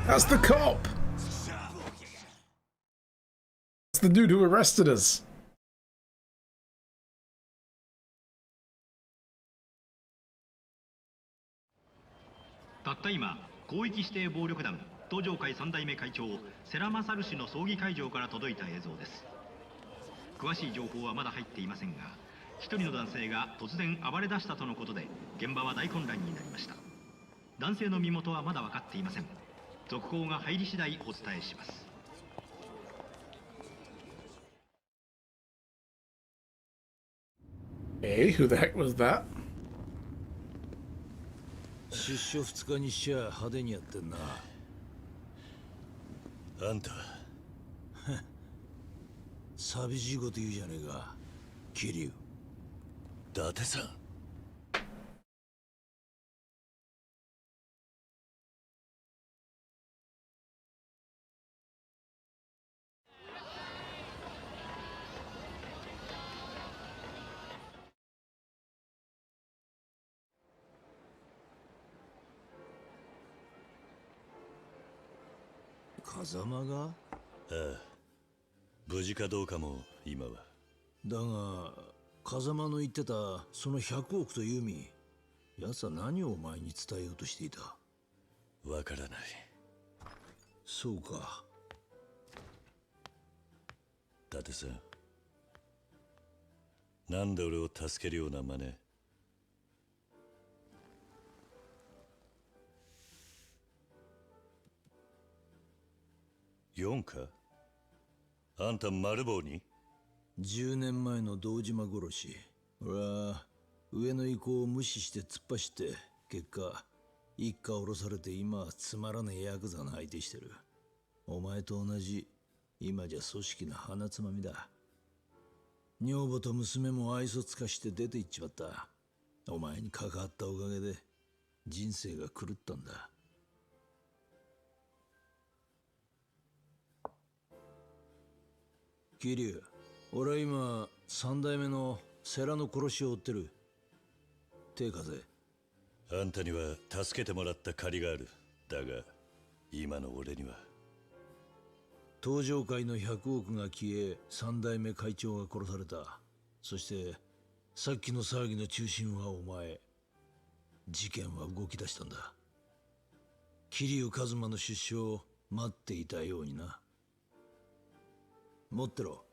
Speaker 1: That's the cop. It's the dude who arrested us.
Speaker 9: たった今、広域指定暴力団東上会3代目会長世良勝氏の葬儀会場から届いた映像です。詳しい情報はまだ入っていませんが、一人の男性が突然暴れ出したとのことで、現場は大混乱になりました。男性の身元はまだ分かっていません。続報が入り次第お伝えします。
Speaker 1: Hey, who the heck was that?
Speaker 5: 出所2日にしちゃ派手にやってんな。
Speaker 4: あんた
Speaker 5: 寂しいこと言うじゃねえか、桐生。
Speaker 4: 伊達さん。
Speaker 5: 風間が？
Speaker 4: ああ、無事かどうかも今は。
Speaker 5: だが風間の言ってたその100億という意味、奴は何をお前に伝えようとしていた？
Speaker 4: わからない。
Speaker 5: そうか。
Speaker 4: 伊達さん、なんで俺を助けるような真似。4か？あんた丸棒に
Speaker 5: 10年前の堂島殺し。俺は上の意向を無視して突っ走って、結果一家降ろされて今はつまらねえヤクザの相手してる。お前と同じ、今じゃ組織の鼻つまみだ。女房と娘も愛想つかして出て行っちまった。お前に関わったおかげで人生が狂ったんだ。桐生、俺は今3代目の世良の殺しを追ってる。手貸せ。
Speaker 4: あんたには助けてもらった借りがある。だが今の俺には。
Speaker 5: 東上会の100億が消え、3代目会長が殺された。そしてさっきの騒ぎの中心はお前。事件は動き出したんだ。桐生一馬の出所を待っていたようにな。持ってろ。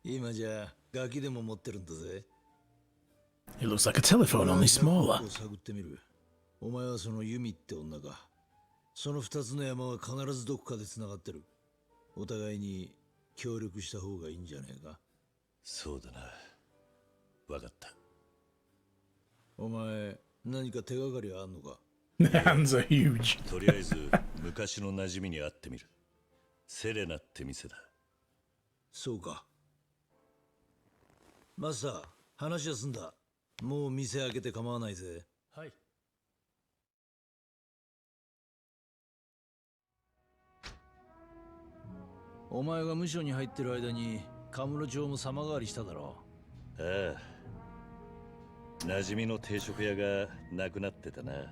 Speaker 5: 今じゃガキでも持ってるんだぜ。
Speaker 1: It looks like a telephone, only smaller.
Speaker 5: 探ってみる。お前はそのユミって女か。その2つの山は必ずどこかで繋がってる。お互いに協力した方がいいんじゃねえか。
Speaker 4: そうだな。わかった。
Speaker 5: お前何か手がかりはあんのか？
Speaker 1: The hands are huge.
Speaker 4: とりあえず昔の馴染みに会ってみる。セレナって店だ。
Speaker 5: そうか。マスター、話は済んだ。もう店開けて構わないぜ。
Speaker 3: はい。
Speaker 5: お前が無所に入ってる間にカムロ町も様変わりしただろ
Speaker 4: ああ、馴染みの定食屋がなくなってたな。
Speaker 5: う。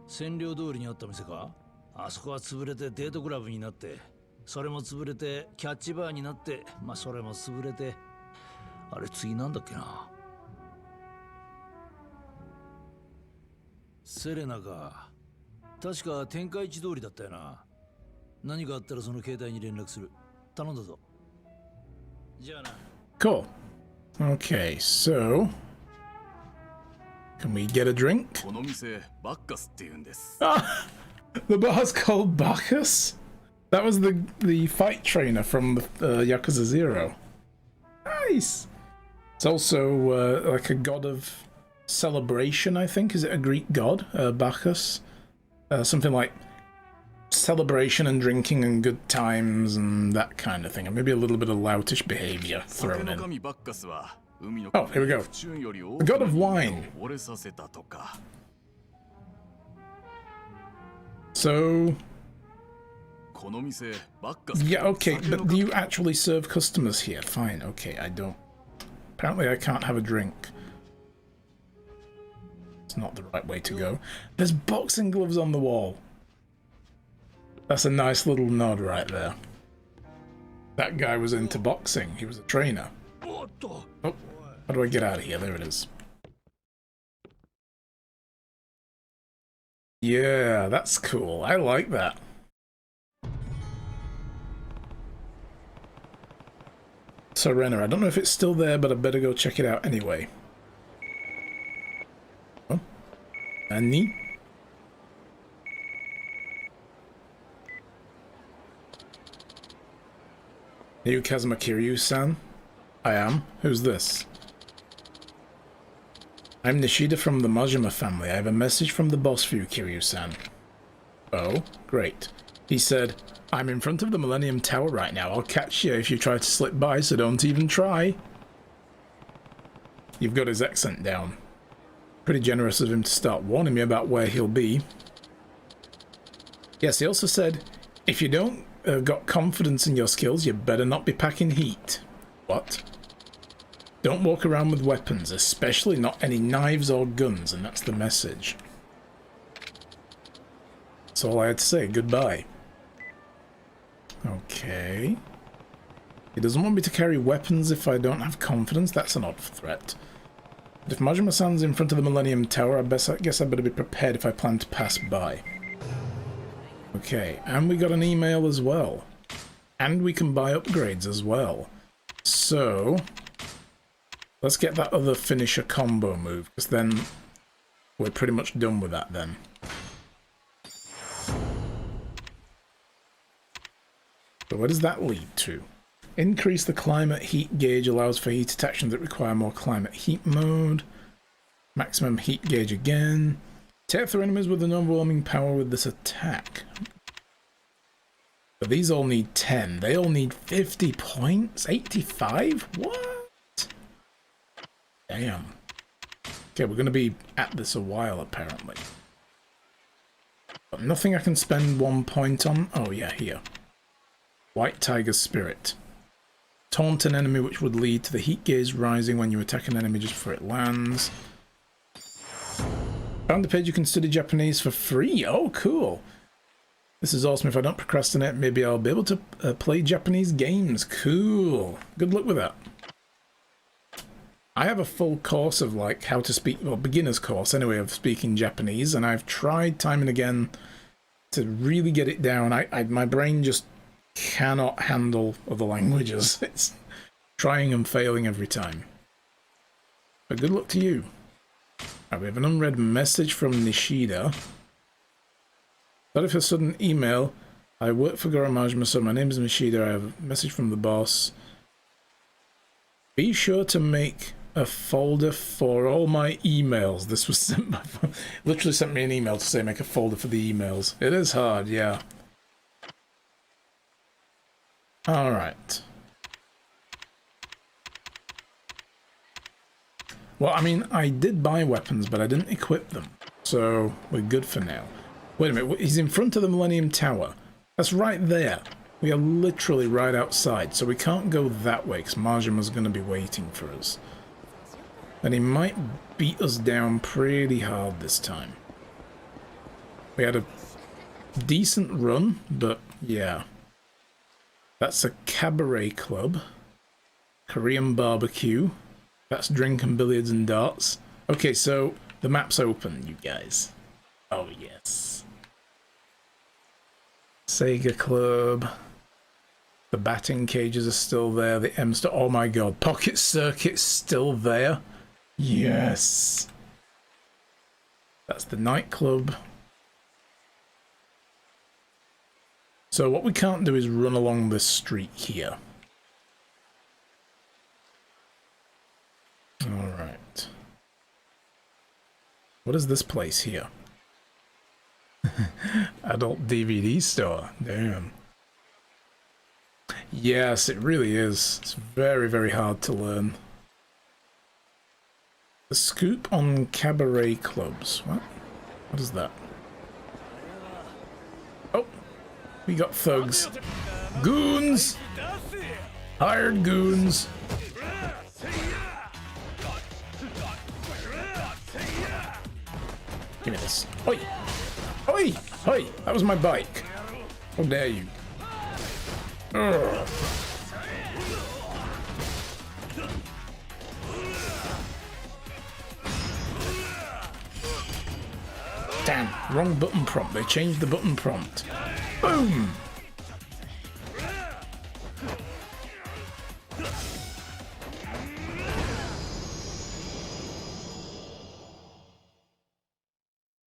Speaker 5: 占領通りにあった店か？あそこは潰れてデートクラブになって、それも潰れてキャッチバーになって、まあそれも潰れて、あれ次なんだっけな。セレナか。確か天下一通りだったよな。何かあったらその携帯に連絡する。頼んだぞ。じゃあな。
Speaker 1: Cool. Okay, so can we get a drink?
Speaker 6: この店バッカスって言うんです。
Speaker 1: The bar's called Bacchus. That was the fight trainer from the Yakuza 0. Ah, Nice. It's also like a god of celebration, I think. Is it a Greek god? Bacchus? Something like celebration and drinking and good times and that kind of thing. And maybe a little bit of loutish behavior thrown in. Oh, here we go. The god of wine. So... yeah, okay, but do you actually serve customers here? Fine, okay, I don't. Apparently I can't have a drink. It's not the right way to go. There's boxing gloves on the wall. That's a nice little nod right there. That guy was into boxing. He was a trainer. Oh, how do I get out of here? There it is. Yeah, that's cool. I like that. Serena. I don't know if it's still there, but I better go check it out anyway. Oh. Annie? Are you Kazuma Kiryu-san? I am. Who's this? I'm Nishida from the Majima family. I have a message from the boss for you, Kiryu-san. Oh, great. He said, I'm in front of the Millennium Tower right now. I'll catch you if you try to slip by, so don't even try. You've got his accent down. Pretty generous of him to start warning me about where he'll be. Yes, he also said, if you don't got confidence in your skills, you better not be packing heat. What? Don't walk around with weapons, especially not any knives or guns, and that's the message. That's all I had to say. Goodbye. Okay. He doesn't want me to carry weapons if I don't have confidence. That's an odd threat. But if Majima-san's in front of the Millennium Tower, I guess I better be prepared if I plan to pass by. Okay, and we got an email as well. And we can buy upgrades as well. So, let's get that other finisher combo move, because then we're pretty much done with that then. So what does that lead to? Increase the climate heat gauge allows for heat attacks that require more climate heat mode. Maximum heat gauge again. Tear through enemies with an overwhelming power with this attack. But these all need 10. They all need 50 points? 85? What? Damn. Okay, we're going to be at this a while apparently. But nothing I can spend 1 point on. Oh yeah, here. White Tiger's Spirit. Taunt an enemy, which would lead to the heat gauge rising when you attack an enemy just before it lands. Found the page you can study Japanese for free. Oh, cool. This is awesome. If I don't procrastinate, maybe I'll be able to play Japanese games. Cool. Good luck with that. I have a full course of like how to speak, well, beginner's course anyway, of speaking Japanese, and I've tried time and again to really get it down. My brain just cannot handle other languages. It's trying and failing every time. But good luck to you. Right, we have an unread message from Nishida. Sorry for a sudden email. I work for Goro Majima, so my name is Nishida. I have a message from the boss. Be sure to make a folder for all my emails. This was sent by, literally sent me an email to say make a folder for the emails. It is hard, yeah. Alright. Well, I mean, I did buy weapons, but I didn't equip them. So, we're good for now. Wait a minute, he's in front of the Millennium Tower. That's right there. We are literally right outside, so we can't go that way, because Majima's going to be waiting for us. And he might beat us down pretty hard this time. We had a decent run, but yeah. That's a cabaret club. Korean barbecue. That's drinking, billiards and darts. Okay, so the map's open, you guys. Oh, yes. Sega Club. The batting cages are still there. The M-Star. Oh my god. Pocket Circuit's still there. Yes. That's the nightclub. So what we can't do is run along this street here. What is this place here? Adult DVD store. Damn. Yes, it really is. It's very, very hard to learn. The scoop on cabaret clubs. What? What is that? Oh, we got thugs. Goons! Hired goons! Give me this. Oi! Oi! Oi! That was my bike. How dare you? Ugh. Damn, wrong button prompt. They changed the button prompt. Boom!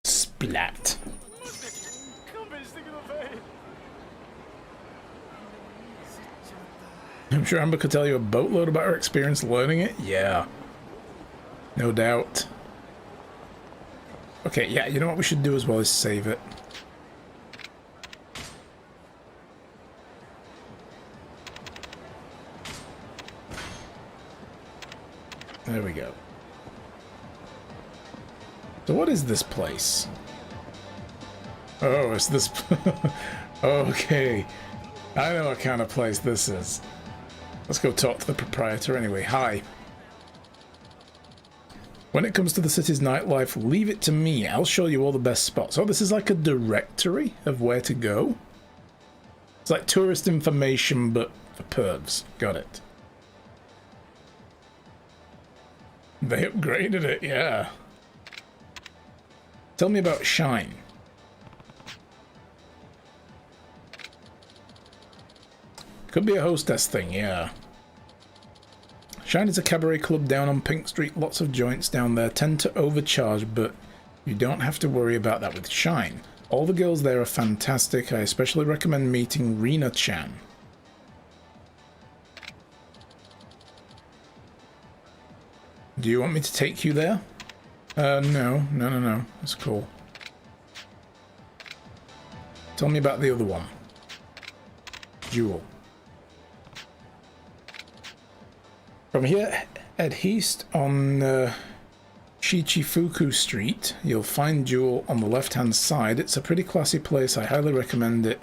Speaker 1: Splat. I'm sure Amber could tell you a boatload about her experience learning it. Yeah. No doubt. Okay, yeah, you know what we should do as well is save it. There we go. So what is this place? Oh, it's this... Okay. I know what kind of place this is. Let's go talk to the proprietor anyway. Hi. When it comes to the city's nightlife, leave it to me. I'll show you all the best spots. Oh, this is like a directory of where to go? It's like tourist information, but for pervs. Got it. They upgraded it, yeah. Tell me about Shine. Could be a hostess thing, yeah. Shine is a cabaret club down on Pink Street. Lots of joints down there tend to overcharge, but you don't have to worry about that with Shine. All the girls there are fantastic. I especially recommend meeting Rina-chan. Do you want me to take you there? No. That's cool. Tell me about the other one. Jewel. From here, head east on Shichifuku Street. You'll find Jewel on the left-hand side. It's a pretty classy place. I highly recommend it.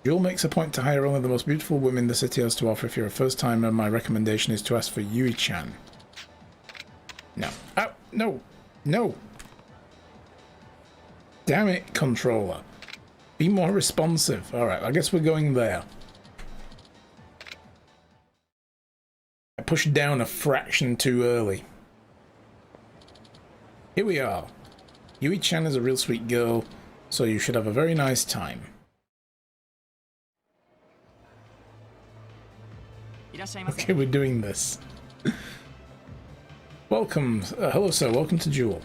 Speaker 1: Jewel makes a point to hire only the most beautiful women the city has to offer. If you're a first-timer, my recommendation is to ask for Yui-chan. No. Oh, no. No. Damn it, controller. Be more responsive. Alright, I guess we're going there. I pushed down a fraction too early. Here we are. Yui-chan is a real sweet girl, so you should have a very nice time. Okay, we're doing this. Welcome. Hello, sir. Welcome to Jewel.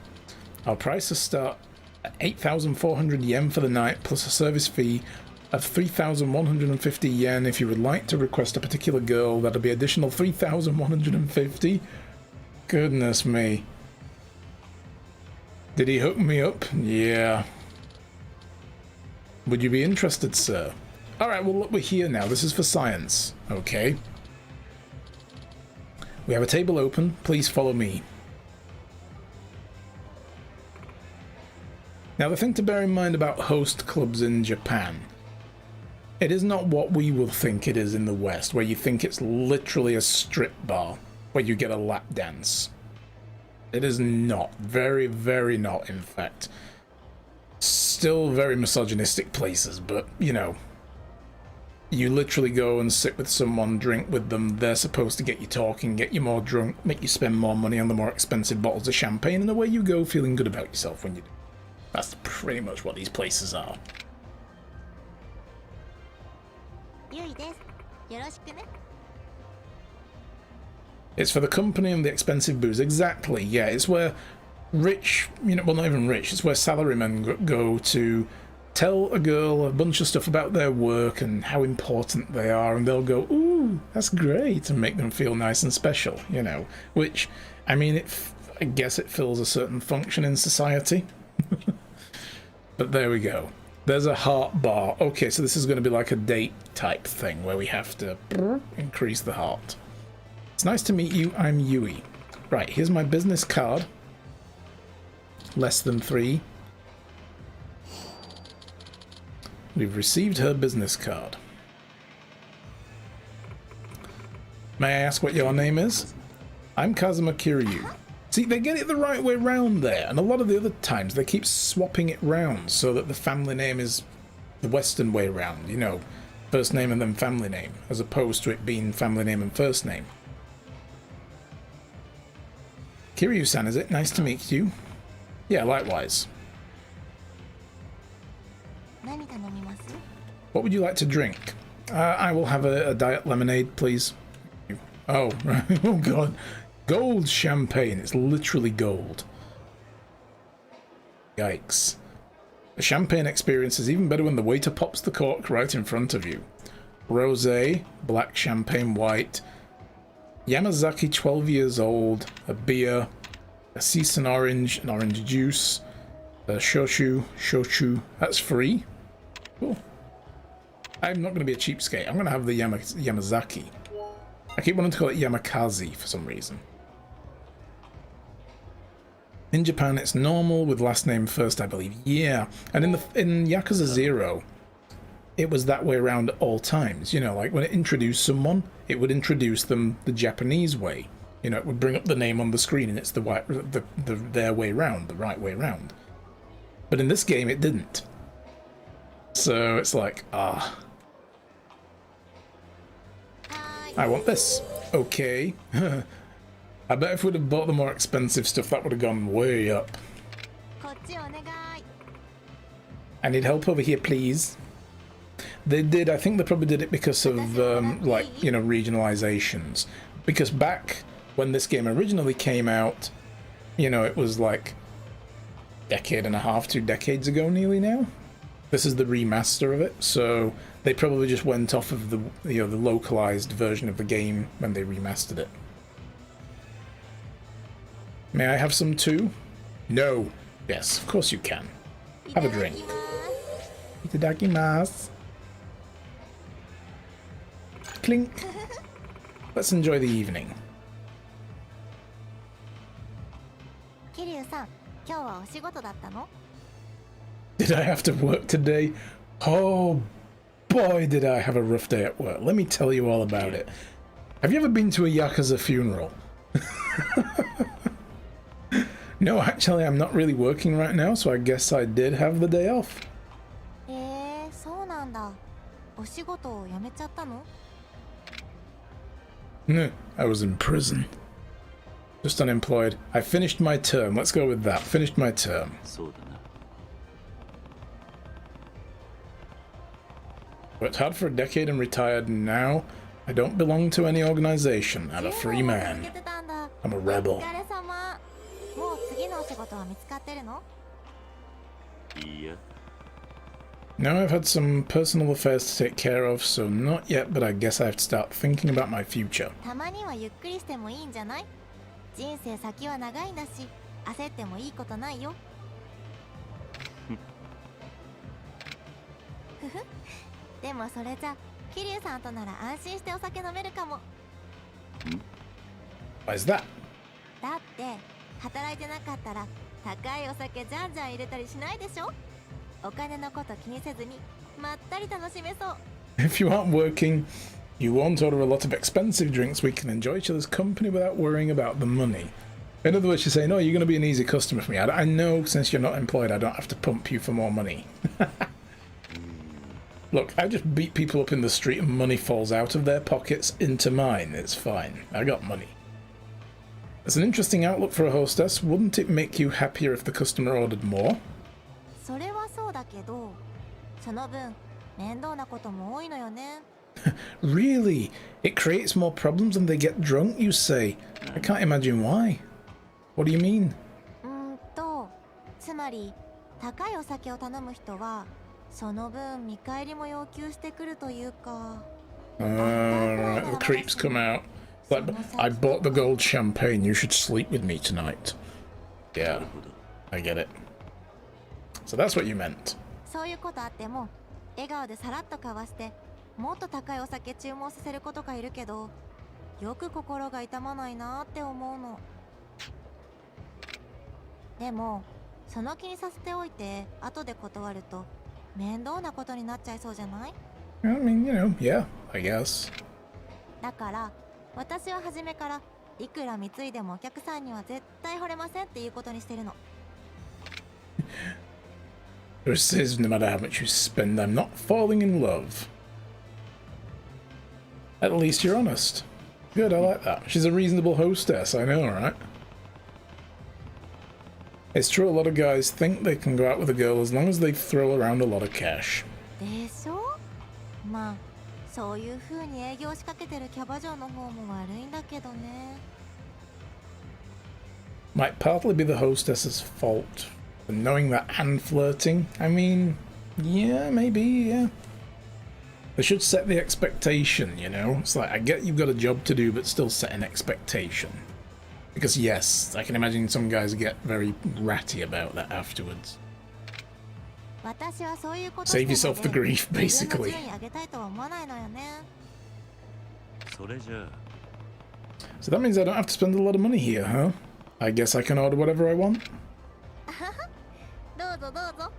Speaker 1: Our prices start at 8,400 yen for the night, plus a service fee of 3,150 yen. If you would like to request a particular girl, that'll be additional 3,150. Goodness me. Did he hook me up? Yeah. Would you be interested, sir? Alright, well, look, we're here now. This is for science. Okay. We have a table open. Please follow me. Now, the thing to bear in mind about host clubs in Japan, it is not what we will think it is in the West, where you think it's literally a strip bar where you get a lap dance. It is not. Very, very not, in fact. Still very misogynistic places, but, you know, you literally go and sit with someone, drink with them, they're supposed to get you talking, get you more drunk, make you spend more money on the more expensive bottles of champagne, and away you go feeling good about yourself when you do. That's pretty much what these places are. It's for the company and the expensive booze. Exactly, yeah. It's where rich, you know, well, not even rich, it's where salarymen go to tell a girl a bunch of stuff about their work and how important they are, and they'll go, ooh, that's great, and make them feel nice and special, you know. Which, I mean, I guess it fills a certain function in society. But there we go. There's a heart bar. Okay, so this is going to be like a date type thing where we have to increase the heart. It's nice to meet you. I'm Yui. Right, here's my business card. Less than 3. We've received her business card. May I ask what your name is? I'm Kazuma Kiryu. See, they get it the right way round there, and a lot of the other times they keep swapping it round so that the family name is the Western way round, you know, first name and then family name, as opposed to it being family name and first name. Kiryu-san, is it? Nice to meet you. Yeah, likewise. What would you like to drink? I will have a diet lemonade, please. Oh, right. Oh god. Gold champagne. It's literally gold. Yikes. The champagne experience is even better when the waiter pops the cork right in front of you. Rosé, black champagne white, Yamazaki 12 years old, a beer, a season orange, an orange juice, a shochu, that's free. Cool. I'm not going to be a cheapskate. I'm going to have the Yamazaki. I keep wanting to call it Yamakaze for some reason. In Japan, it's normal with last name first, I believe. Yeah, and in Yakuza 0, it was that way around at all times. You know, like when it introduced someone, it would introduce them the Japanese way. You know, it would bring up the name on the screen, and it's their way round, the right way round. But in this game, it didn't. So it's like, I want this. Okay. I bet if we'd have bought the more expensive stuff, that would have gone way up. I need help over here, please. They did. I think they probably did it because of, like, you know, regionalizations. Because back when this game originally came out, you know, it was like a decade and a half, 2 decades ago nearly now. This is the remaster of it, so they probably just went off of the, you know, the localized version of the game when they remastered it. May I have some too? No. Yes, of course you can. Have a drink. Itadakimasu. Clink. Let's enjoy the evening.
Speaker 10: Kiryu-san, 今日はお仕事だったの?
Speaker 1: Did I have to work today? Oh boy, did I have a rough day at work. Let me tell you all about it. Have you ever been to a Yakuza funeral? No, actually, I'm not really working right now, so I guess I did have the day off.
Speaker 10: そうなんだ。お仕事を辞めちゃったの?
Speaker 1: No, I was in prison. Just unemployed. I finished my term. Let's go with that. Finished my term. Worked hard for a decade and retired, and now I don't belong to any organization. I'm a free man. I'm a rebel.
Speaker 10: もう次のお仕事は見つかってるの?
Speaker 1: Now I've had some personal affairs to take care of, so not yet, but I guess I have to start thinking about my future.
Speaker 10: たまにはゆっくりしてもいいんじゃない? 人生先は長いんだし、焦ってもいいことないよ。ふふ。でもそれじゃ、桐生さんとなら安心してお酒飲めるかも。
Speaker 1: Why is that?
Speaker 10: だって、働いてなかったら高いお酒じゃんじゃん入れたりしないでしょ? お金のこと気にせずにまったり楽しめそう。
Speaker 1: If you aren't working, you won't order a lot of expensive drinks. We can enjoy each other's company without worrying about the money. In other words, you're saying, "No, you're going to be an easy customer for me. I know since you're not employed, I don't have to pump you for more money." Look, I just beat people up in the street and money falls out of their pockets into mine. It's fine. I got money. It's an interesting outlook for a hostess. Wouldn't it make you happier if the customer ordered more?
Speaker 10: それはそうだけど、その分面倒なことも多いのよね。
Speaker 1: Really? It creates more problems when they get drunk, you say? I can't imagine why. What do you mean?
Speaker 10: つまり高いお酒を頼む人はその分見返りも要求してくるというか。
Speaker 1: Right, the creeps come out. Like, I bought the gold champagne. You should sleep with me tonight. Yeah, I get it. So that's what you meant.
Speaker 10: そういうことあっても笑顔でさらっと交わしてもっと高いお酒注文させる子とかいるけど、よく心が痛まないなって思うの。でもその気にさせておいて後で断ると面倒なことになっちゃいそうじゃない？
Speaker 1: I mean, you know, yeah, I guess.
Speaker 10: だから私は初めからいくら貢いでもお客さんには絶対惚れませんっていうことにしてるの。
Speaker 1: It says no matter how much you spend, I'm not falling in love. At least you're honest. Good, I like that. She's a reasonable hostess, I know, right? It's true, a lot of guys think they can go out with a girl as long as they throw around a lot of cash.
Speaker 10: でしょ？まあそういう風に営業仕掛けてるキャバ嬢の方も悪いんだけどね。
Speaker 1: Might partly be the hostess's fault for knowing that and flirting. I mean, yeah, maybe, yeah. They should set the expectation, you know? It's like, I get you've got a job to do, but still set an expectation. Because yes, I can imagine some guys get very ratty about that afterwards.
Speaker 10: 私はそういうこと
Speaker 1: Save yourself the grief,
Speaker 10: 自分の
Speaker 1: basically.
Speaker 10: 順位上げたいとは思わないのよね。
Speaker 4: それじゃあ
Speaker 1: So that means I don't have to spend a lot of money here, huh? I guess I can order whatever I want.
Speaker 10: どうぞどうぞ。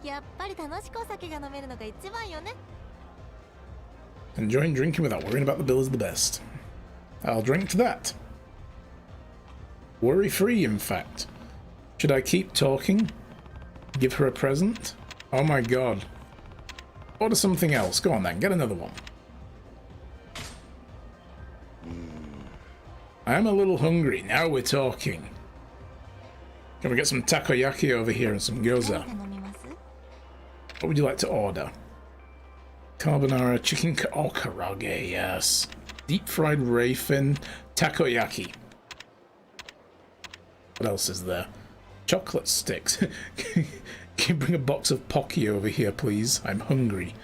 Speaker 10: やっぱり楽しくお酒が飲めるのが一番よね。
Speaker 1: Enjoying drinking without worrying about the bill is the best. I'll drink to that. Worry-free, in fact. Should I keep talking? Give her a present? Oh my god. Order something else. Go on then, get another one. I'm a little hungry. Now we're talking. Can we get some takoyaki over here and some gyoza?
Speaker 10: 何で飲みます？
Speaker 1: What would you like to order? Carbonara, chicken oh, karaage, yes. Deep fried ray fin, takoyaki. What else is there? Chocolate sticks. Can you bring a box of Pocky over here, please? I'm hungry.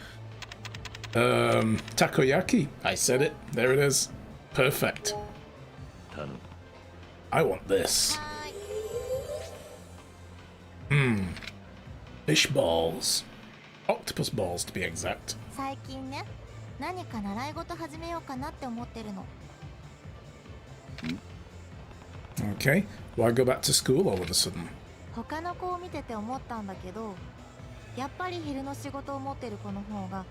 Speaker 1: Takoyaki. I said it. There it is. Perfect. I want this.
Speaker 10: はーい。
Speaker 1: Fish balls. Octopus balls, to be exact.
Speaker 10: 最近ね、何か習い事始めようかなって思ってるの。
Speaker 1: Okay. Why go back to school all of a sudden?
Speaker 10: 他の子を見てて思ったんだけど、やっぱり昼の仕事を持ってる子の方が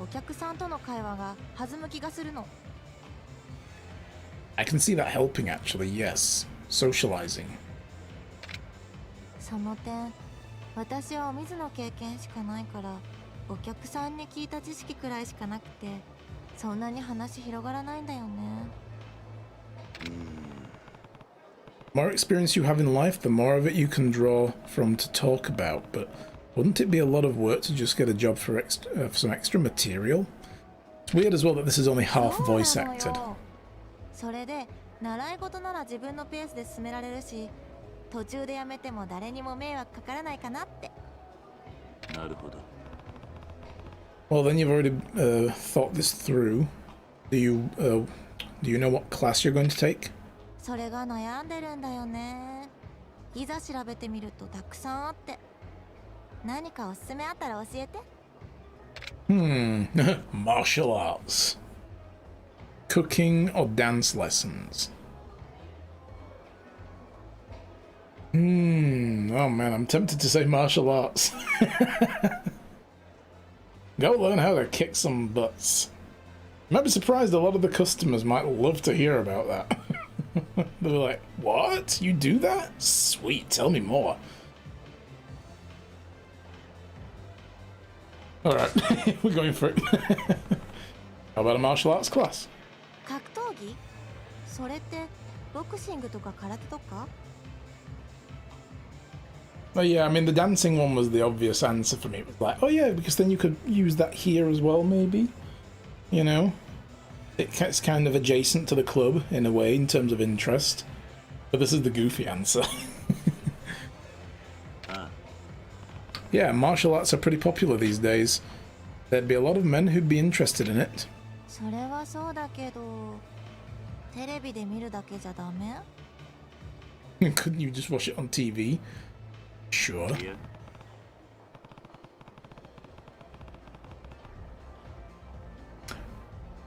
Speaker 10: お客さんとの会話が弾む気がするの。
Speaker 1: I can see that helping, actually, yes. Socializing.
Speaker 10: その点、私はお水の経験しかないからお客さんに聞いた知識くらいしかなくてそんなに話広がらないんだよね。
Speaker 1: More experience you have in life, the more of it you can draw from to talk about, but wouldn't it be a lot of work to just get a job for some extra material? It's weird as well that this is only half
Speaker 10: そう
Speaker 1: voice
Speaker 10: なの
Speaker 1: acted.
Speaker 10: よ。それで習い事なら自分のペースで進められるし途中でやめても誰にも迷惑かからないかなって。
Speaker 4: なるほど
Speaker 1: Well, then you've already thought this through. Do you know what class you're going to take?
Speaker 10: それが悩んでるんだよね。いざ調べてみるとたくさんあって。何かおすすめあったら教えて。
Speaker 1: Martial arts. Cooking or dance lessons? Oh man, I'm tempted to say martial arts. Go learn how to kick some butts. I might be surprised a lot of the customers might love to hear about that. They're like, what? You do that? Sweet, tell me more. Alright, we're going for it. How about a martial arts class?
Speaker 10: 格闘技？それってボクシングとか空手とか？
Speaker 1: Well, yeah, I mean, the dancing one was the obvious answer for me. It was like, oh yeah, because then you could use that here as well, maybe. You know? It's kind of adjacent to the club, in a way, in terms of interest. But this is the goofy answer. Yeah, martial arts are pretty popular these days. There'd be a lot of men who'd be interested in it.
Speaker 10: それはそうだけど、テレビで見るだけじゃダメ？
Speaker 1: Couldn't you just watch it on TV? Sure.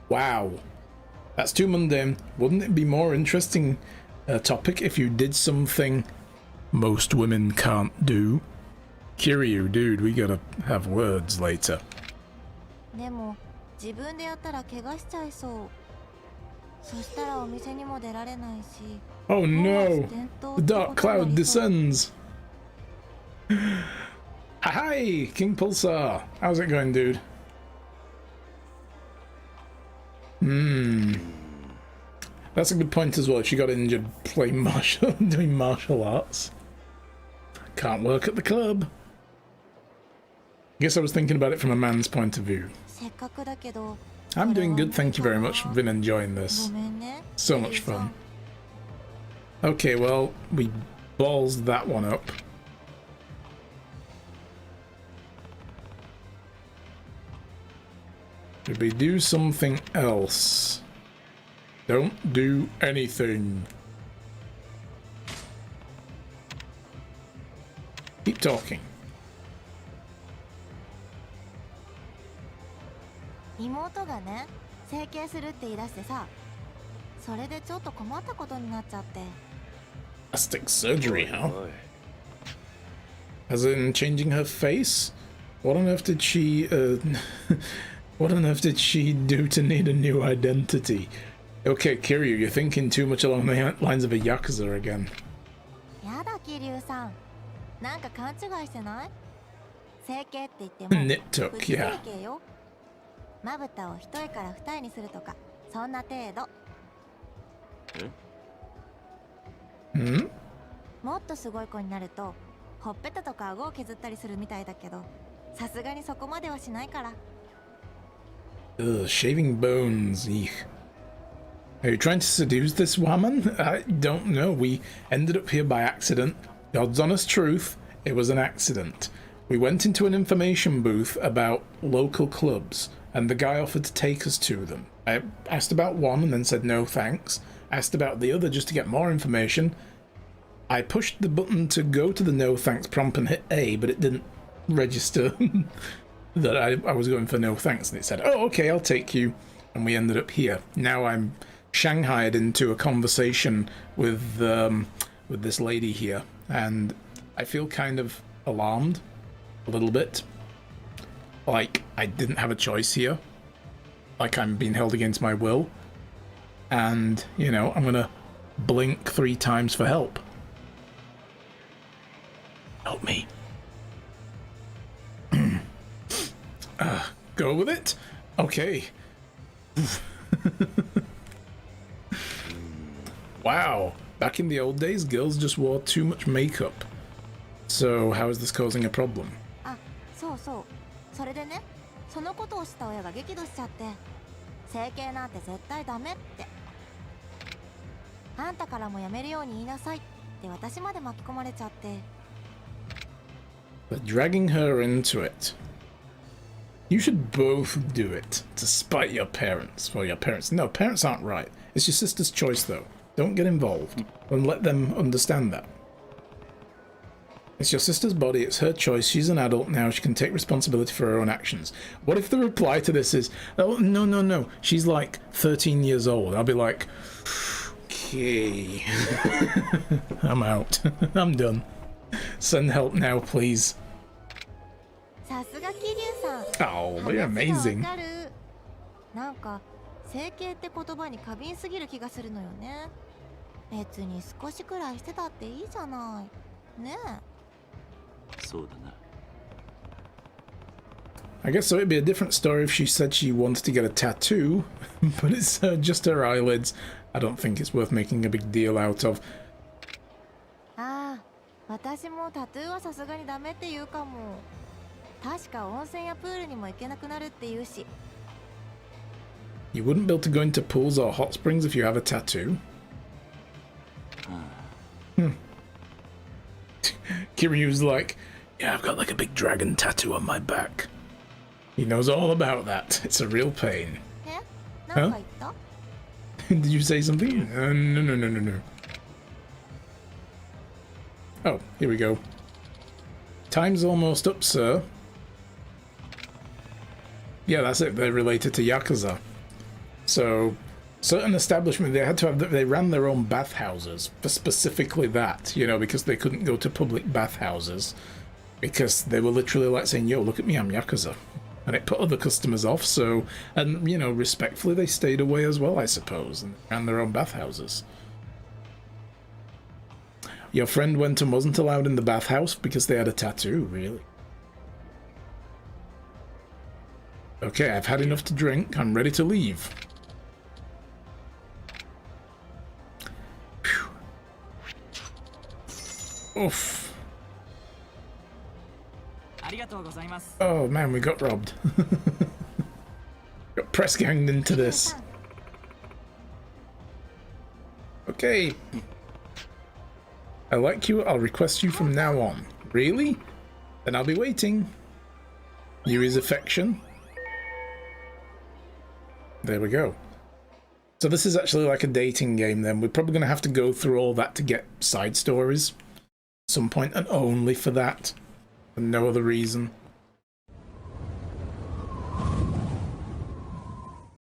Speaker 1: Wow. That's too mundane. Wouldn't it be more interesting topic if you did something most women can't do? Kiryu, dude, we gotta have words later.
Speaker 10: でも自分でやったら怪我しちゃいそう。そしたらお店にも出られないし。
Speaker 1: Oh no! The dark cloud descends! Hi, King Pulsar! How's it going, dude? That's a good point as well. She got injured playing doing martial arts. Can't work at the club. I guess I was thinking about it from a man's point of view.
Speaker 10: せっかくだけど。
Speaker 1: I'm doing good, thank you very much. I've been enjoying this.
Speaker 10: ごめんね。
Speaker 1: So much fun. Okay, well, we ballsed that one up. Did we do something else? Don't do anything. Keep talking.
Speaker 10: 妹がね、整形するって言い出してさ、それでちょっと困ったことになっちゃって。
Speaker 1: Plastic surgery, huh? As in changing her face? What on earth did she, what on earth did she do to need a new identity? Okay, Kiryu, you're thinking too much along the lines of a Yakuza again.
Speaker 10: やだ、桐生さん。なんか勘違いしてない？整形って言っても、
Speaker 1: Nittook,
Speaker 10: プチ整
Speaker 1: yeah.
Speaker 10: 形よ。まぶたを一重から二重にするとか、そんな程度。もっとすごい子になると、ほっぺたとか顎を削ったりするみたいだけど、さすがにそこまではしないから。
Speaker 1: Ugh, shaving bones, eek. Are you trying to seduce this woman? I don't know. We ended up here by accident. God's honest truth, it was an accident. We went into an information booth about local clubs, and the guy offered to take us to them. I asked about one and then said no thanks. Asked about the other just to get more information. I pushed the button to go to the no thanks prompt and hit A, but it didn't register that I was going for no thanks, and it said, oh, okay, I'll take you. And we ended up here. Now I'm shanghaied into a conversation with this lady here, and I feel kind of alarmed a little bit. Like I didn't have a choice here. Like I'm being held against my will. And, you know, I'm gonna blink 3 times for help. Help me. Go with it? Okay. Wow. Back in the old days, girls just wore too much makeup. So, how is this causing a problem?
Speaker 10: あ、そうそう。それでね、そのことをした親が激怒しちゃって、整形なんて絶対ダメって。あんたからもやめるように言いなさいって私まで巻き込まれちゃって。
Speaker 1: But dragging her into it. You should both do it to spite your parents. Well, your parents. No, parents aren't right. It's your sister's choice, though. Don't get involved and let them understand that. It's your sister's body, it's her choice, she's an adult now, she can take responsibility for her own actions. What if the reply to this is, oh, no, she's like 13 years old? I'll be like, okay, I'm out, I'm done. Send help now, please.
Speaker 10: さすが桐生さん。
Speaker 1: Oh, they're amazing.
Speaker 10: 話がわかる。なんか整形って言葉に過敏すぎる気がするのよね。別に少しくらいしてたっていいじゃない。ねえ。
Speaker 11: そうだな。
Speaker 1: I guess so it'd be a different story if she said she wanted to get a tattoo, but it's just her eyelids. I don't think it's worth making a big deal out of.
Speaker 10: ああ、私もタトゥーはさすがにダメって言うかも。確か温泉やプールにも行けなくなるって言うし。
Speaker 1: You wouldn't be able to go into pools or hot springs if you have a tattoo. Kiryu's like, yeah, I've got like a big dragon tattoo on my back. He knows all about that. It's a real pain.
Speaker 10: え？なんか言った？
Speaker 1: Did you say something? No. Oh, here we go. Time's almost up, sir. Yeah, that's it. They're related to Yakuza. So certain establishment, they had to have, they ran their own bathhouses for specifically that, you know, because they couldn't go to public bathhouses because they were literally like saying, yo, look at me, I'm Yakuza. And it put other customers off, so, and, you know, respectfully, they stayed away as well, I suppose, and ran their own bathhouses. Your friend went and wasn't allowed in the bathhouse because they had a tattoo, really? Okay, I've had enough to drink, I'm ready to leave. Oof. Oh man, we got robbed. Got press ganged into this. Okay. I like you, I'll request you from now on. Really? Then I'll be waiting. You is affection. There we go. So this is actually like a dating game then. We're probably going to have to go through all that to get side stories at some point, and only for that, and no other reason.